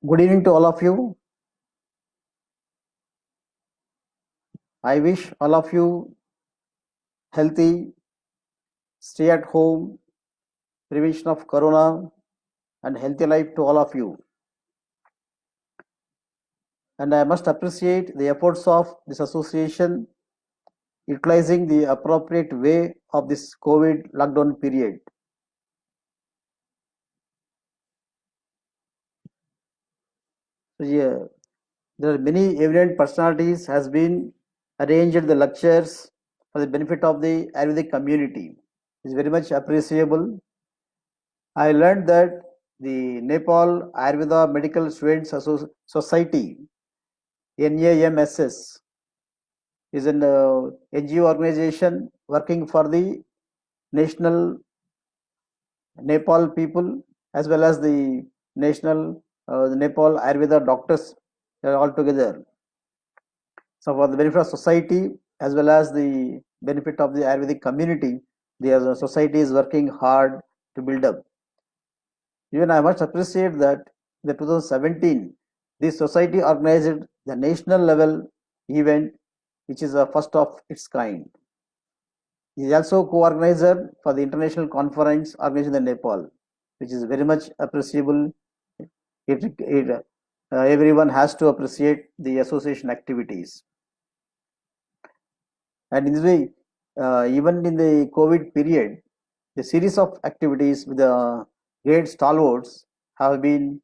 Good evening to all of you. I wish all of you healthy, stay at home, prevention of corona, and healthy life to all of you. And I must appreciate the efforts of this association utilizing the appropriate way of this COVID lockdown period. So, yeah, there are many eminent personalities has been arranged the lectures for the benefit of the Ayurvedic community. It's very much appreciable. I learned that the Nepal Ayurveda Medical Students Society NAMSS is an NGO organization working for the national Nepal people as well as the national the Nepal Ayurveda doctors all together. So for the benefit of society as well as the benefit of the Ayurvedic community, the society is working hard to build up. Even I must appreciate that in the 2017, this society organized the national level event, which is the first of its kind. He is also co-organizer for the international conference organized in Nepal, which is very much appreciable. Everyone has to appreciate the association activities. And in this way, even in the COVID period, the series of activities with the great stalwarts have been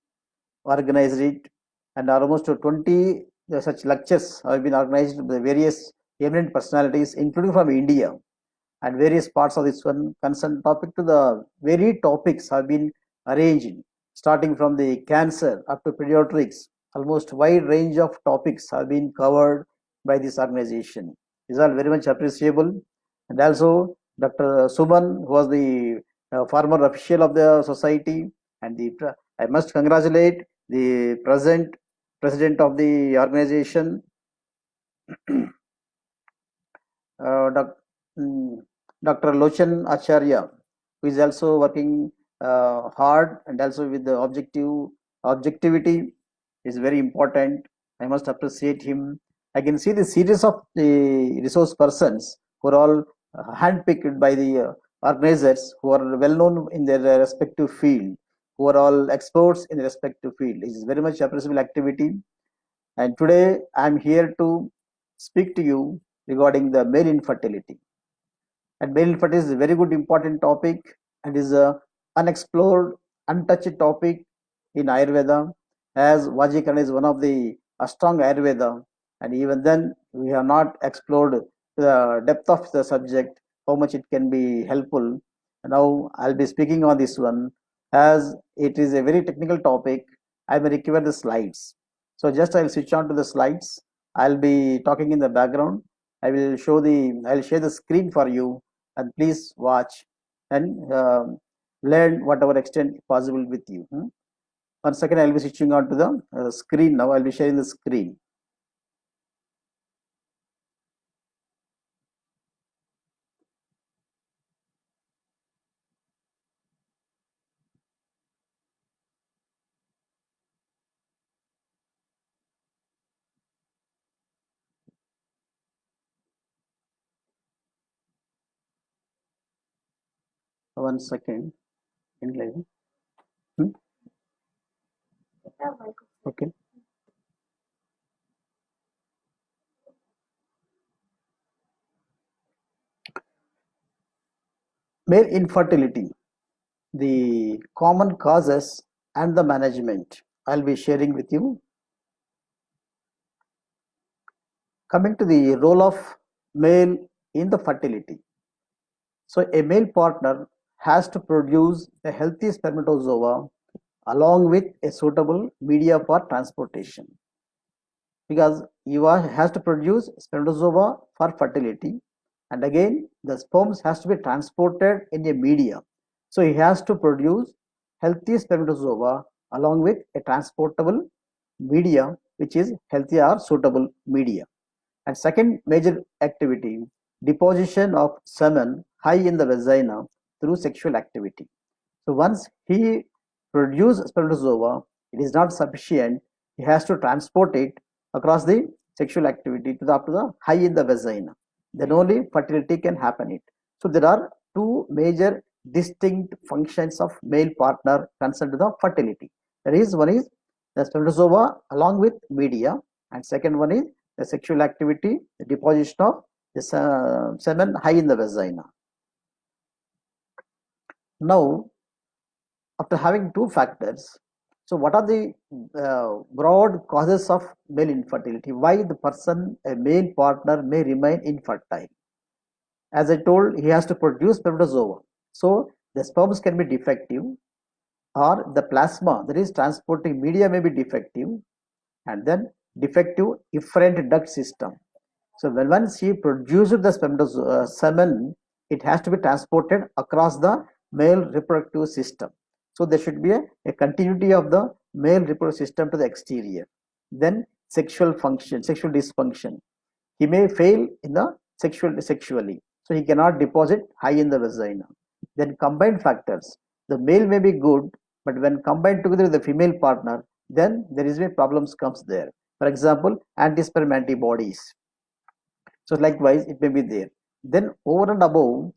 organized it, and almost 20 such lectures have been organized by various eminent personalities, including from India, and various parts of this one concerned topic to the varied topics have been arranged, starting from the cancer up to pediatrics. Almost wide range of topics have been covered by this organization. These are very much appreciable. And also Dr. Suman, who was the former official of the society, and I must congratulate the present president of the organization, Dr. Lochan Acharya, who is also working hard and also with the objectivity is very important. I must appreciate him. I can see the series of the resource persons who are all handpicked by the organizers who are well known in their respective field, who are all experts in their respective field. It is very much appreciable activity. And today I am here to speak to you regarding the male infertility. And male infertility is a very good important topic and is a unexplored, untouched topic in Ayurveda, as Vajikarana is one of the Ashtanga Ayurveda, and even then we have not explored the depth of the subject, how much it can be helpful. Now I'll be speaking on this one, as it is a very technical topic. I may require the slides. So just I'll switch on to the slides. I'll be talking in the background. I'll share the screen for you, and please watch and learn whatever extent possible with you. 1 second, I'll be switching on to the screen now. I'll be sharing the screen. One second. Hmm? Okay. Male infertility, the common causes and the management. I'll be sharing with you. Coming to the role of male in the fertility. So a male partner has to produce a healthy spermatozoa along with a suitable media for transportation, because you has to produce spermatozoa for fertility, and again the sperms has to be transported in a media. So he has to produce healthy spermatozoa along with a transportable media which is healthy or suitable media. And second major activity, deposition of semen high in the vagina through sexual activity. So once he produces spermatozoa, it is not sufficient. He has to transport it across the sexual activity to the up to the high in the vagina. Then only fertility can happen. It. So there are two major distinct functions of male partner concerned to the fertility. There is one is the spermatozoa along with media, and second one is the sexual activity, the deposition of the semen high in the vagina. Now, after having two factors, so what are the broad causes of male infertility? Why the person, a male partner, may remain infertile? As I told, he has to produce spermatozoa. So the sperms can be defective, or the plasma, that is transporting media, may be defective, and then defective efferent duct system. So when once he produces the semen, it has to be transported across the male reproductive system. So there should be a continuity of the male reproductive system to the exterior. Then sexual function, sexual dysfunction. He may fail in the sexually, so he cannot deposit high in the vagina. Then combined factors. The male may be good, but when combined together with the female partner, then there is a problems comes there. For example, anti-sperm antibodies. So likewise, it may be there. Then over and above,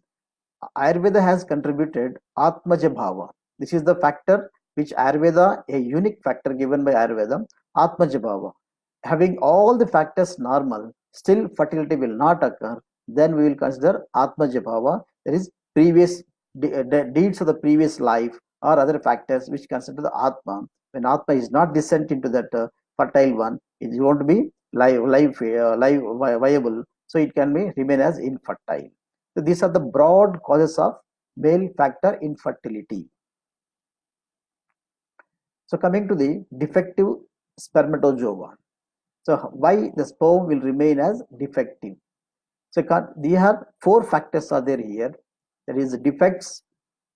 Ayurveda has contributed Atmaja Bhava. This is the factor which Ayurveda, a unique factor given by Ayurveda, Atmaja Bhava. Having all the factors normal, still fertility will not occur, then we will consider Atmaja Bhava, that is previous deeds of the previous life or other factors which consider the Atma. When Atma is not descent into that fertile one, it won't be live viable, so it can be remain as infertile. So these are the broad causes of male factor infertility. So coming to the defective spermatozoa. So why the sperm will remain as defective? So they have four factors are there here. There is defects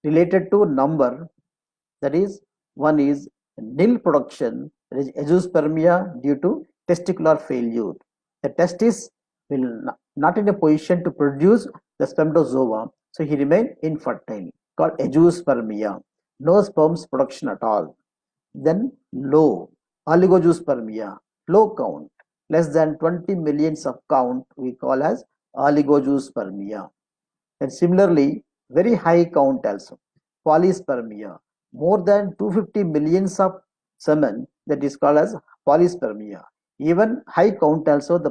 related to number. That is, one is nil production. That is azoospermia due to testicular failure. The testis will not in a position to produce the spermatozoa, so he remain infertile, called azoospermia. No sperms production at all. Then low oligozoospermia, low count, less than 20 millions of count we call as oligozoospermia. And similarly, very high count also, polyspermia, more than 250 millions of semen, that is called as polyspermia. Even high count also, the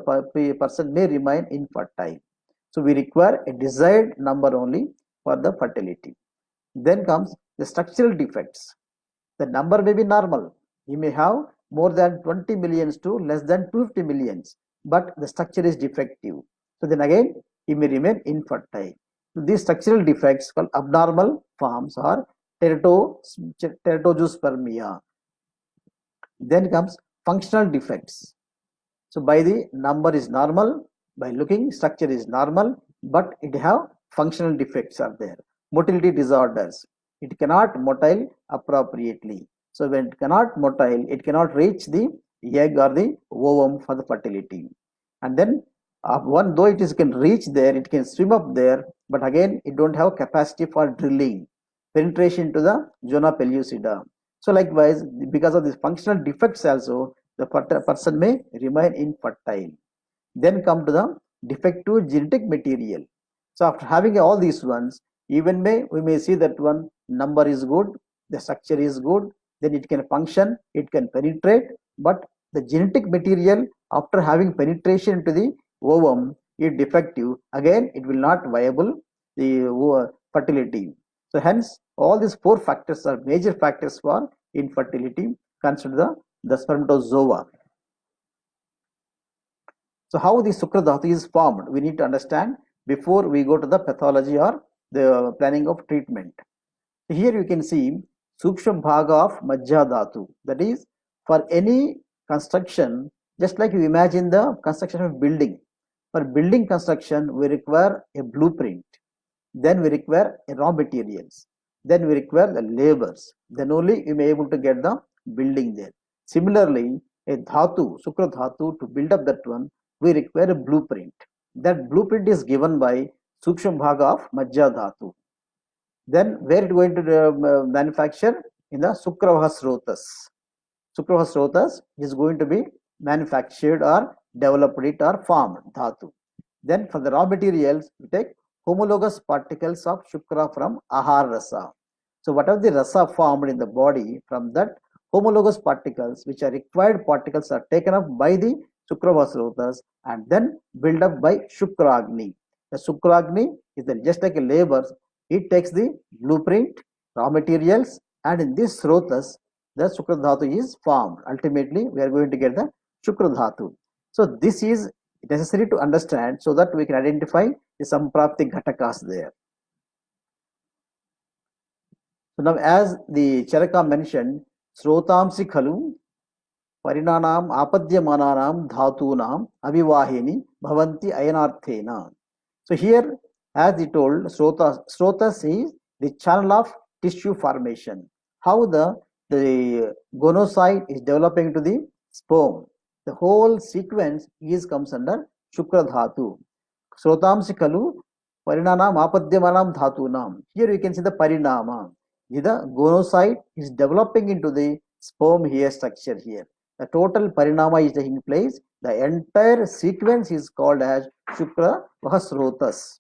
person may remain infertile. So we require a desired number only for the fertility. Then comes the structural defects. The number may be normal. He may have more than 20 millions to less than 250 millions, but the structure is defective. So then again, he may remain infertile. These structural defects called abnormal forms are teratozoospermia. Then comes functional defects. So by the number is normal, by looking structure is normal, but it have functional defects are there. Motility disorders. It cannot motile appropriately. So when it cannot motile, it cannot reach the egg or the ovum for the fertility. And then one though it is can reach there, it can swim up there, but again it don't have capacity for drilling, penetration to the zona pellucida. So likewise, because of these functional defects also, the person may remain infertile. Then come to the defective genetic material. So after having all these ones, even we may see that one number is good, the structure is good, then it can function, it can penetrate, but the genetic material after having penetration into the ovum is defective, again it will not viable the fertility. So hence all these four factors are major factors for infertility. Consider the spermatozoa. So how the Sukra is formed, we need to understand before we go to the pathology or the planning of treatment. Here you can see Sukshma Bhaga of Majja Dhatu. That is, for any construction, just like you imagine the construction of building. For building construction, we require a blueprint. Then we require a raw materials. then we require the labors. Then only you may able to get the building there. Similarly, a dhatu, Sukra dhatu, to build up that one, we require a blueprint. That blueprint is given by Sukshma Bhaga of Majja dhatu. Then where it going to manufacture? In the Sukravaha Srotas. Sukravaha Srotas is going to be manufactured or developed it or formed dhatu. Then for the raw materials, we take homologous particles of Shukra from Ahar Rasa. So whatever the rasa formed in the body, from that homologous particles, which are required particles, are taken up by the Sukravasrotas and then built up by Shukragni. The Shukragni is just like a labor. It takes the blueprint, raw materials, and in this Srotas, the Shukra Dhatu is formed. Ultimately, we are going to get the Shukra Dhatu. So this is necessary to understand so that we can identify the Samprapti Ghatakas there. So now, as the Charaka mentioned, Srotamsi Khalu Parinanam Apadyamananam Dhatunam Avivahini Bhavanti Ayanarthena. So here, as he told, Srotas is the channel of tissue formation. How the gonocyte is developing to the sperm. The whole sequence comes under Shukra Dhatu. Srotamsi Khalu Parinanam Apadyamanam Dhatunam. Here you can see the Parinama. The gonocyte is developing into the sperm hair structure here. The total parinama is taking place. The entire sequence is called as Shukra Vahasrotas.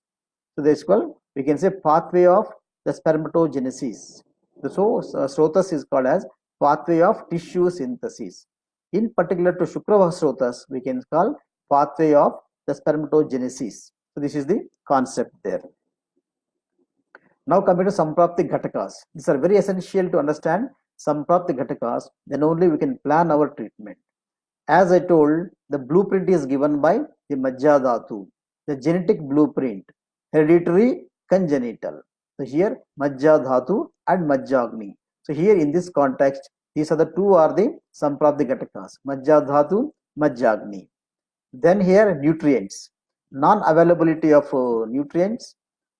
So this is called, we can say, pathway of the spermatogenesis. So Srotas is called as pathway of tissue synthesis. In particular to Shukra Vahasrotas, we can call pathway of the spermatogenesis. So this is the concept there. Now coming to Samprapti Ghatakas. These are very essential to understand Samprapti Ghatakas. Then only we can plan our treatment. As I told, the blueprint is given by the Majja Dhatu, the genetic blueprint, hereditary, congenital. So here Majja Dhatu and Majjagni. So here in this context, these are the two are the Samprapti Ghatakas, Majja Dhatu, Majjagni. Then here nutrients, non-availability of nutrients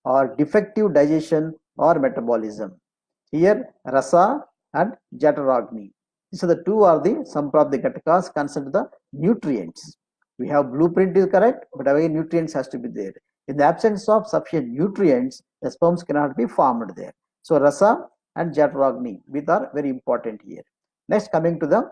or defective digestion or metabolism. Here Rasa and Jataragni. So the two are the Samprapti Ghatakas concerned the nutrients. We have blueprint is correct, but again nutrients has to be there. In the absence of sufficient nutrients, the sperms cannot be formed there. So Rasa and Jataragni, both are very important here. Next coming to the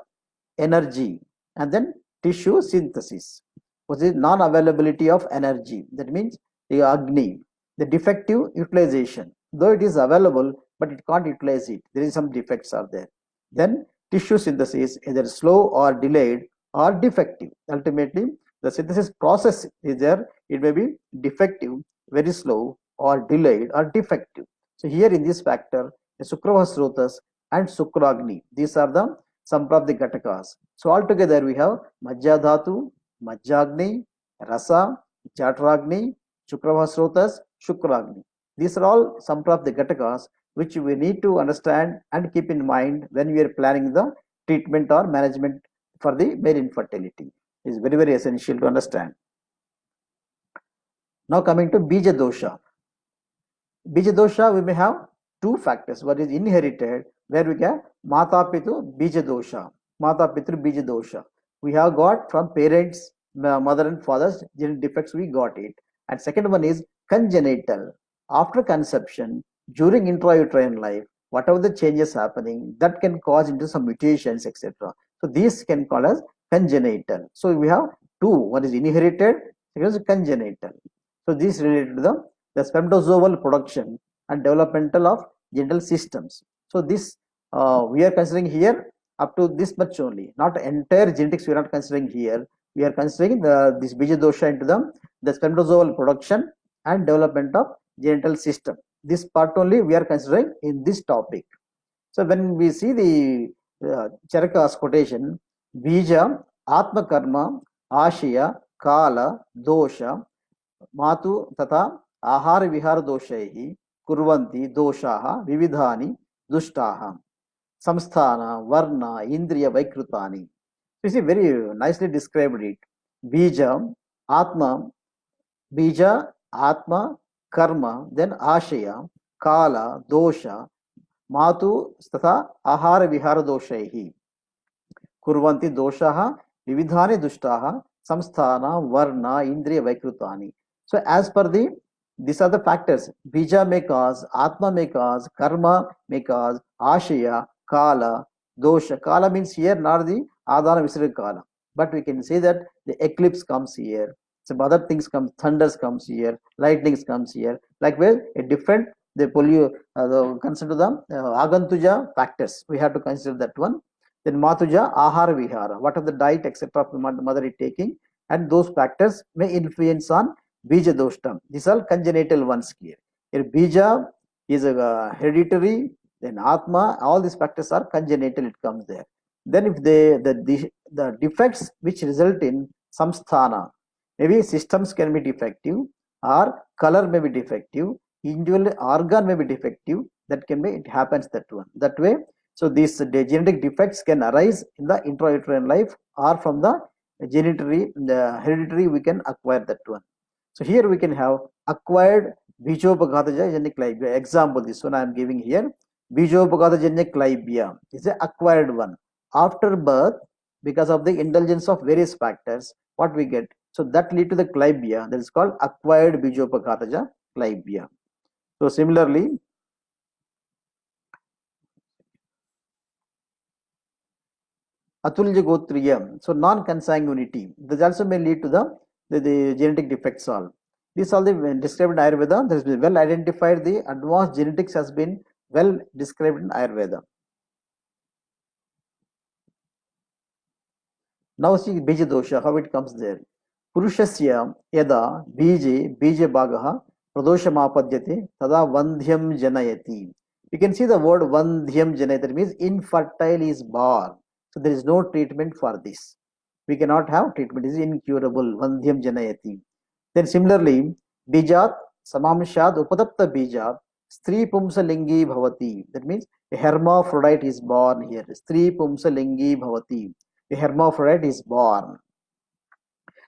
energy and then tissue synthesis. What is non-availability of energy? That means the Agni. The defective utilization, though it is available, but it can't utilize it. There is some defects are there. Then tissue synthesis, either slow or delayed or defective. Ultimately, the synthesis process is there. It may be defective, very slow, or delayed or defective. So here in this factor, the Sukravasrotas and Sukragni. These are the Samprapti Ghatakas. So altogether we have Majja Dhatu, Majjagni, Rasa, Jatragni, Sukravasrotas, Shukragni. These are all Samprapti Ghatakas which we need to understand and keep in mind when we are planning the treatment or management for the male infertility. It is very, very essential to understand. Now coming to Bija Dosha. Bija Dosha, we may have two factors. One is inherited, where we get Mata Pitu Bija Dosha. Mata Pitru Bija Dosha. We have got from parents, mother and father's genetic defects, we got it. And second one is congenital. After conception, during intrauterine life, whatever the changes happening, that can cause into some mutations, etc. So these can call as congenital. So we have two. One is inherited, second is congenital. So this is related to the spermatozoal production and developmental of genital systems. So this we are considering here up to this much only, not entire genetics we are not considering here. We are considering this Bija Dosha into the spermatozoal production and development of genital system. This part only we are considering in this topic. So when we see the Charaka's quotation, Bija, Atma Karma, Ashaya, Kala, Dosha, Matu Tata, Ahara Vihara Doshaihi, Kurvanti, Doshaha, Vividhani, Dushtaha, Samsthana, Varna, Indriya, Vaikrutani. You see, very nicely described it. Bija, Atma, Bija, Atma, Karma, then Ashaya, Kala, Dosha, मातु तथा आहार विहार दोषैः कुर्वन्ति दोषाः विविधानि दुष्टाः संस्थान वर्ण इंद्रिय वैकृतानि. So as per the these are the factors. Bija may cause, Atma may cause, Karma may cause, Ashaya, Kala, Dosha. Kala means here not the Adana Visra Kala, but we can say that the eclipse comes here. Some other things come, thunders comes here, lightnings comes here. Likewise, a different the consider the Agantuja factors. We have to consider that one. Then Matuja, Ahara Vihara, what are the diet, etc. of the mother is taking, and those factors may influence on Bija Doshtam. These are congenital ones here. Here Bija is a hereditary, then Atma, all these factors are congenital, it comes there. Then if the defects which result in samsthana, maybe systems can be defective, or color may be defective, individual organ may be defective, that can be, it happens that one. That way, so these genetic defects can arise in the intrauterine life or from the hereditary we can acquire that one. So here we can have acquired Bijopaghatagenic clibia. Example, this one I am giving here. Bijopaghatagenic clibia is an acquired one. After birth, because of the indulgence of various factors, what we get? So that lead to the clibia, that is called acquired Bijopaghataja clibia. So similarly, Atulja Gotriya, so non-consanguinity, this also may lead to the genetic defects all. These are the described in Ayurveda. There has been well identified, the advanced genetics has been well described in Ayurveda. Now see Bija dosha, how it comes there. Purushasya yada bija bhagaha pradoshamapadyate tada vandhyam janayati. You can see the word vandhyam janayati, that means infertile is born. So there is no treatment for this. We cannot have treatment. It is incurable. Vandhyam janayati. Then similarly, bijat samamshad upatapta bijat stri pumsa lingi bhavati. That means a hermaphrodite is born here. Stri pumsa lingi bhavati. A hermaphrodite is born.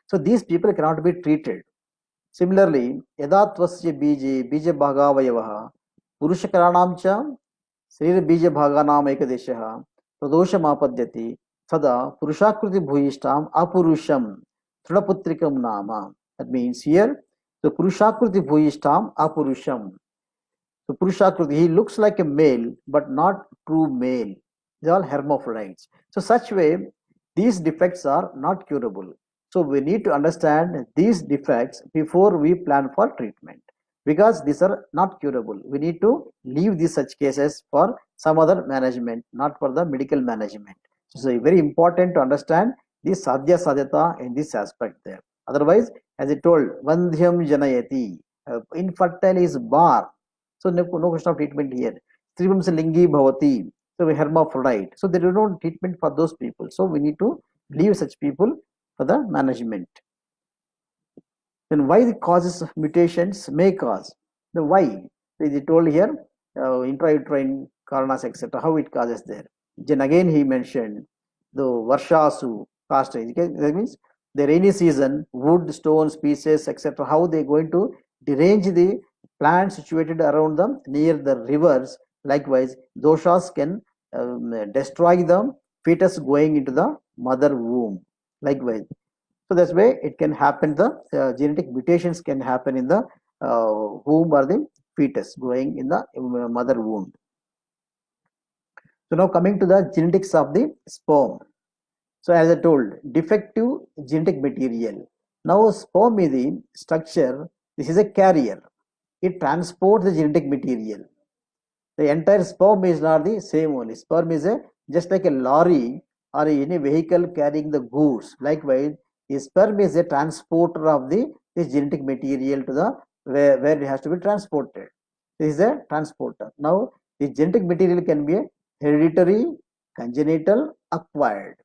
So these people cannot be treated. Similarly, yadatvasya bija bhagavayavaha purushakaranam cha शरीर बीज भागानाम एकदेशः प्रदोषमापद्यते तदा पुरुषाकृति भूयिष्ठाम अपुरुषम तृणपुत्रिकम नाम. That means here the Purushakriti Bhuyishtam Apurusham. So Purushakriti, he looks like a male but not true male. They are all hermaphrodites. So such way these defects are not curable. So we need to understand these defects before we plan for treatment, because these are not curable. We need to leave these such cases for some other management, not for the medical management. So it's very important to understand this sadhya sadhyata in this aspect there. Otherwise, as I told, vandhyam janayati, infertile is born. So no question of treatment here. Trivamsa lingi bhavati, so we hermaphrodite. So there is no treatment for those people. So we need to leave such people for the management. Then why the causes of mutations may cause? The why? Is it told here, intrauterine coronas, etc. How it causes there. Then again he mentioned the Varshasu caste. Okay? That means the rainy season, wood, stone, species, etc. How they going to derange the plants situated around them near the rivers. Likewise, doshas can destroy the fetus going into the mother womb. Likewise, so that's why it can happen. The genetic mutations can happen in the womb or the fetus going in the mother womb. So now coming to the genetics of the sperm. So as I told, defective genetic material. Now sperm is the structure. This is a carrier. It transports the genetic material. The entire sperm is not the same only. Sperm is just like a lorry or any vehicle carrying the goods. Likewise, a sperm is a transporter of the genetic material to the where it has to be transported. This is a transporter. Now, the genetic material can be a hereditary, congenital, acquired.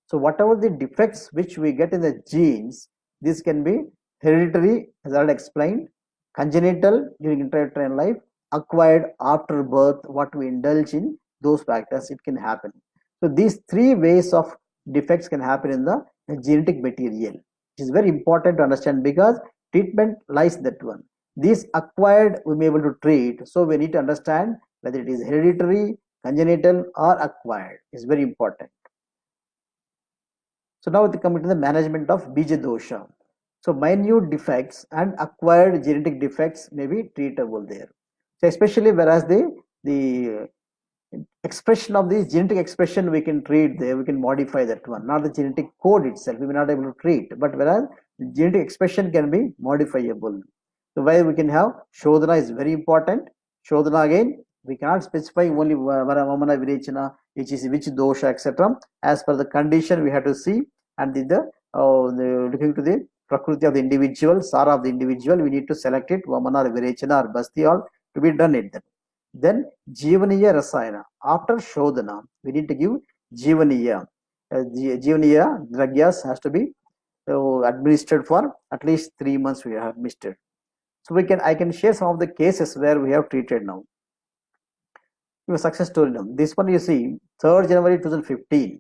So whatever the defects which we get in the genes, this can be hereditary, as I explained, congenital during intrauterine life, acquired after birth, what we indulge in, those factors, it can happen. So these three ways of defects can happen in the genetic material. It is very important to understand, because treatment lies that one. These acquired we may be able to treat. So we need to understand whether it is hereditary, congenital or acquired is very important. So now we come to the management of Bija dosha. So minute defects and acquired genetic defects may be treatable there. So especially whereas the expression of the genetic expression we can treat there, we can modify that one, not the genetic code itself we may not able to treat, but whereas genetic expression can be modifiable. So why we can have Shodhana is very important. Shodhana again we cannot specify only Vamana Virechana, which is which dosha etc. As per the condition we have to see, and the looking to the Prakriti of the individual, Sara of the individual, we need to select it, Vamana or Virechana or Basti all to be done it. Then Jivaniya Rasayana. After Shodhana, we need to give Jivaniya. Jivaniya Dragyas has to be administered for at least 3 months we have administered. So I can share some of the cases where we have treated now. Your success story now. This one you see 3rd January 2015.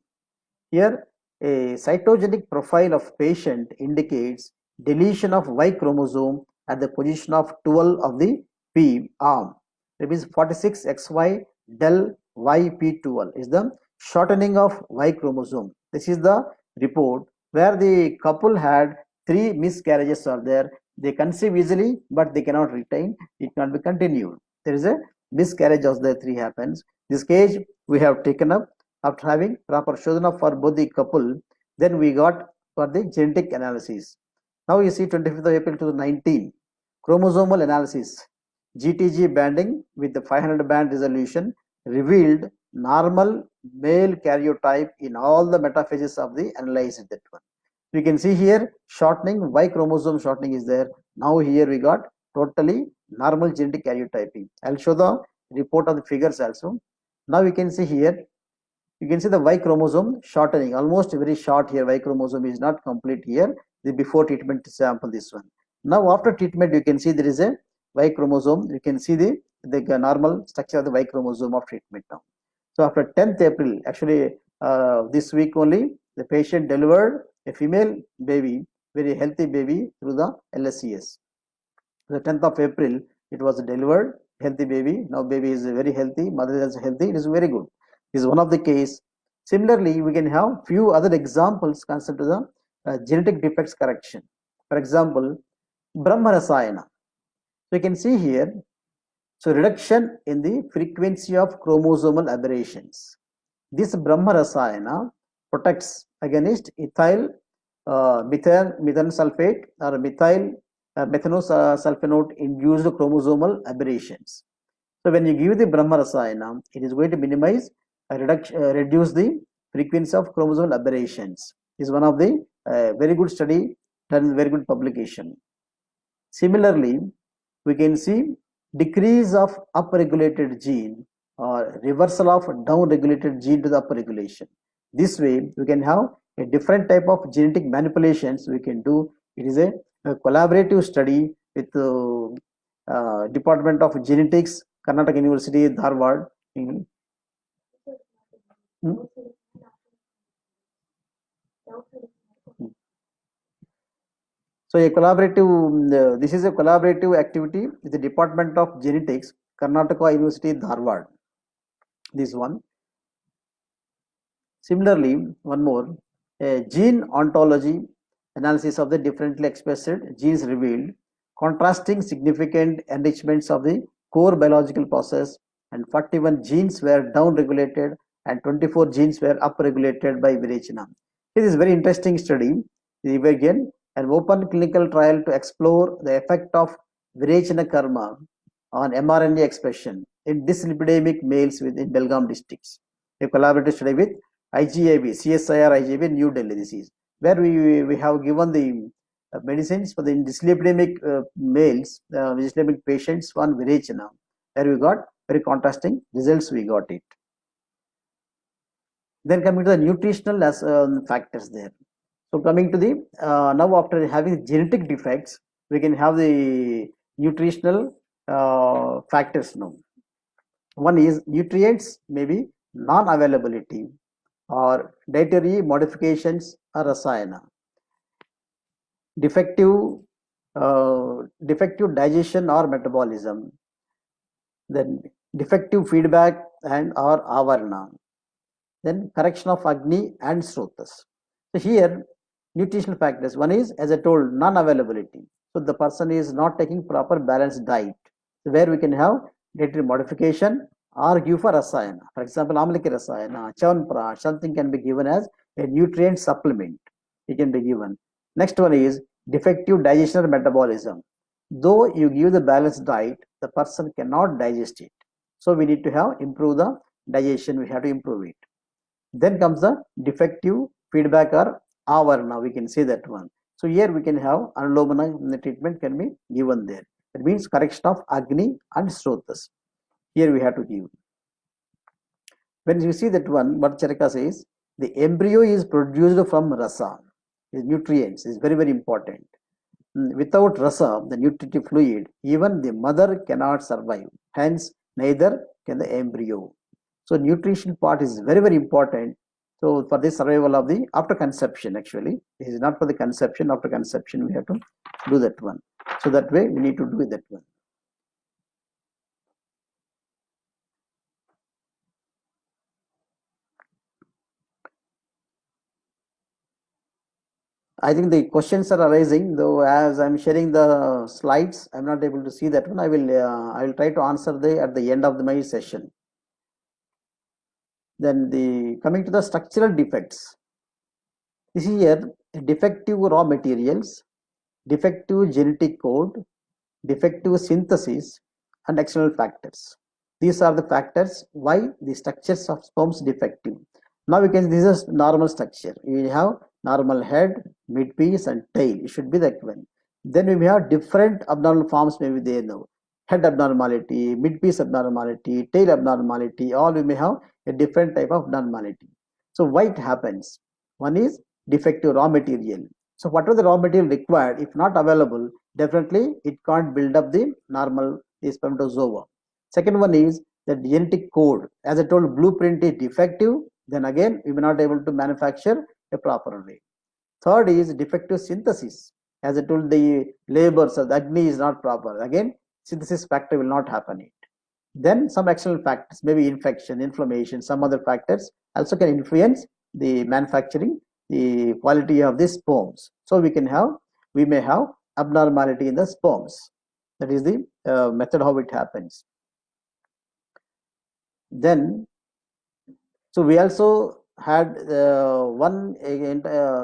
Here a cytogenic profile of patient indicates deletion of Y chromosome at the position of 12 of the P arm. That means 46XY del YP12 is the shortening of Y chromosome. This is the report where the couple had 3 miscarriages are there. They conceive easily, but they cannot retain. It cannot be continued. There is a miscarriage of the 3 happens. This case we have taken up after having proper Shodhana for both the couple. Then we got for the genetic analysis. Now you see 25th of April 2019 chromosomal analysis. GTG banding with the 500 band resolution revealed normal male karyotype in all the metaphases of the analyzed that one. You can see here shortening, Y chromosome shortening is there. Now here we got totally normal genetic karyotyping. I'll show the report of the figures also. Now you can see here, you can see the Y chromosome shortening, almost very short here. Y chromosome is not complete here. The before treatment sample this one. Now after treatment you can see there is a Y chromosome. You can see the normal structure of the Y chromosome of treatment now. So after 10th April, actually this week only, the patient delivered a female baby, very healthy baby through the LSCS. The 10th of April, it was delivered, healthy baby. Now baby is very healthy, mother is healthy. It is very good. This is one of the case. Similarly, we can have few other examples concerned to the genetic defects correction. For example, Brahma Rasayana. So you can see here, so reduction in the frequency of chromosomal aberrations. This Brahma Rasayana protects against ethyl methane sulfate or methyl methanosulfonate induced chromosomal aberrations. So when you give the Brahma Rasayana, it is going to minimize reduce the frequency of chromosomal aberrations. Is one of the very good study done, very good publication. Similarly, we can see decrease of upregulated gene or reversal of downregulated gene to the upregulation. This way, we can have a different type of genetic manipulations we can do. It is a collaborative study with Department of Genetics, Karnataka University, Dharwad. Hmm? So a collaborative, this is a collaborative activity with the Department of Genetics, Karnataka University, Dharwad. This one. Similarly, one more, gene ontology analysis of the differently expressed genes revealed contrasting significant enrichments of the core biological process, and 41 genes were downregulated and 24 genes were upregulated by Virechana. This is very interesting study. Again, an open clinical trial to explore the effect of Virechana karma on mRNA expression in dyslipidemic males within Belgaum districts. A collaborative study with IGIB, CSIR IGIB, New Delhi. This is where we have given the medicines for the dyslipidemic males, dyslipidemic patients on Virechana. There we got very contrasting results. We got it. Then coming to the nutritional factors there. So coming to the now after having genetic defects, we can have the nutritional factors now. One is nutrients maybe non-availability or dietary modifications or rasayana, defective digestion or metabolism, then defective feedback and or avarna. Then correction of Agni and Srotas. So here, nutritional factors. One is, as I told, non-availability. So the person is not taking proper balanced diet, where we can have dietary modification or give for rasayana. For example, amliki rasayana, chavanprash, something can be given as a nutrient supplement. It can be given. Next one is defective digestion or metabolism. Though you give the balanced diet, the person cannot digest it. So we need to have improve the digestion. We have to improve it. Then comes the defective feedback or avarna. We can say that one. So here we can have anulomana treatment can be given there. That means correction of Agni and Srotas. Here we have to give. When you see that one, what Charaka says, the embryo is produced from rasa. Is nutrients is very very important. Without rasa, the nutritive fluid, even the mother cannot survive. Hence, neither can the embryo. So nutrition part is very very important. So for the survival of the after conception, actually, this is not for the conception. After conception, we have to do that one. So that way we need to do that one. I think the questions are arising, though as I'm sharing the slides, I'm not able to see that one. I will try to answer the at the end of my session. Then the coming to the structural defects. This is here defective raw materials, defective genetic code, defective synthesis, and external factors. These are the factors why the structures of sperms defective. Now we can, this is normal structure. We have normal head, midpiece, and tail. It should be that one. Then we have different abnormal forms may be there now. Head abnormality, midpiece abnormality, tail abnormality, all we may have a different type of abnormality. So why it happens? One is defective raw material. So whatever the raw material required, if not available, definitely it can't build up the normal spermatozoa. Second one is the genetic code. As I told, blueprint is defective, then again we may not able to manufacture a proper way. Third is defective synthesis. As I told, the labors of the Agni is not proper. Again, synthesis factor will not happen it. Then some external factors, maybe infection, inflammation, some other factors also can influence the manufacturing, the quality of the sperms. So we may have abnormality in the sperms. That is the method how it happens. Then, so we also had one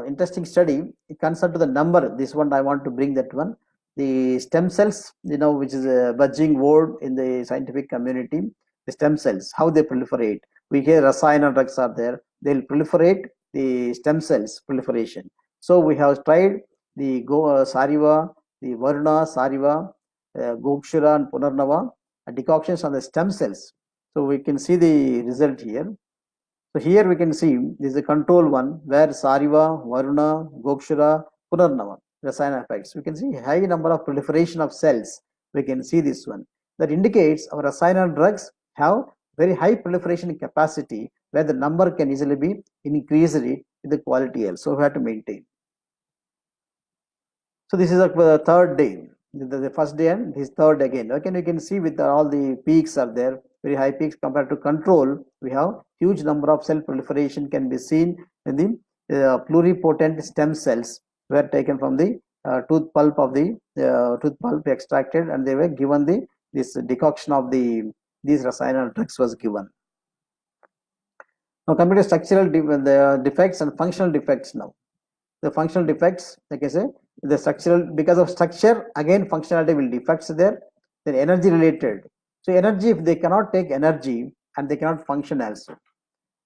interesting study concerned to the number. This one I want to bring that one. The stem cells, which is a buzzing word in the scientific community. The stem cells, how they proliferate. We hear rasayana drugs are there. They'll proliferate the stem cells proliferation. So we have tried the Sariva, the Varuna, Sariva, Gokshura and Punarnava decoctions on the stem cells. So we can see the result here. So here we can see this is a control one where Sariva, Varuna, Gokshura, Punarnava, rasayana effects. We can see high number of proliferation of cells. We can see this one. That indicates our rasayana drugs have very high proliferation capacity where the number can easily be increased with the quality also. So we have to maintain. So this is the third day. The first day and this third again. Again, you can see with all the peaks are there, very high peaks compared to control. We have huge number of cell proliferation can be seen in the pluripotent stem cells were taken from the tooth pulp of the tooth pulp extracted, and they were given this decoction of these rasayana drugs was given. Now coming to structural defects and functional defects now. The functional defects, like I say, the structural, because of structure, again functionality will defects there. Then energy related. So energy, if they cannot take energy and they cannot function also.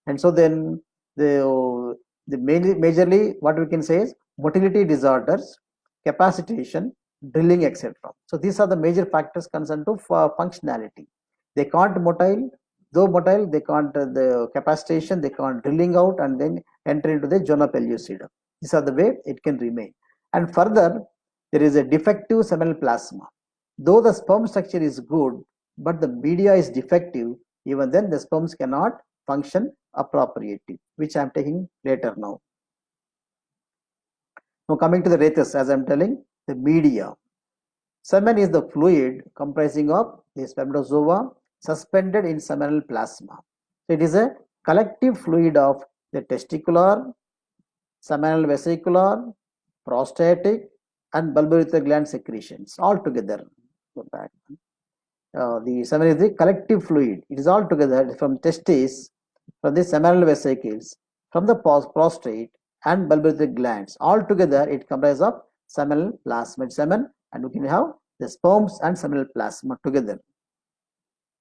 And so then the majorly what we can say is motility disorders, capacitation, drilling, etc. So these are the major factors concerned to functionality. They can't motile, though motile, they can't the capacitation, they can't drilling out and then enter into the zona pellucida. These are the way it can remain. And further, there is a defective seminal plasma. Though the sperm structure is good, but the media is defective, even then the sperms cannot function appropriately, which I am taking later now. Now coming to the rathas, as I am telling, the media. Semen is the fluid comprising of the spermatozoa, suspended in seminal plasma. So it is a collective fluid of the testicular, seminal vesicular, prostatic, and bulbourethral gland secretions all together. The semen is the collective fluid. It is all together from testes, from the seminal vesicles, from the prostate and bulbourethral glands. All together, it comprises of seminal plasma, semen, and we can have the sperms and seminal plasma together.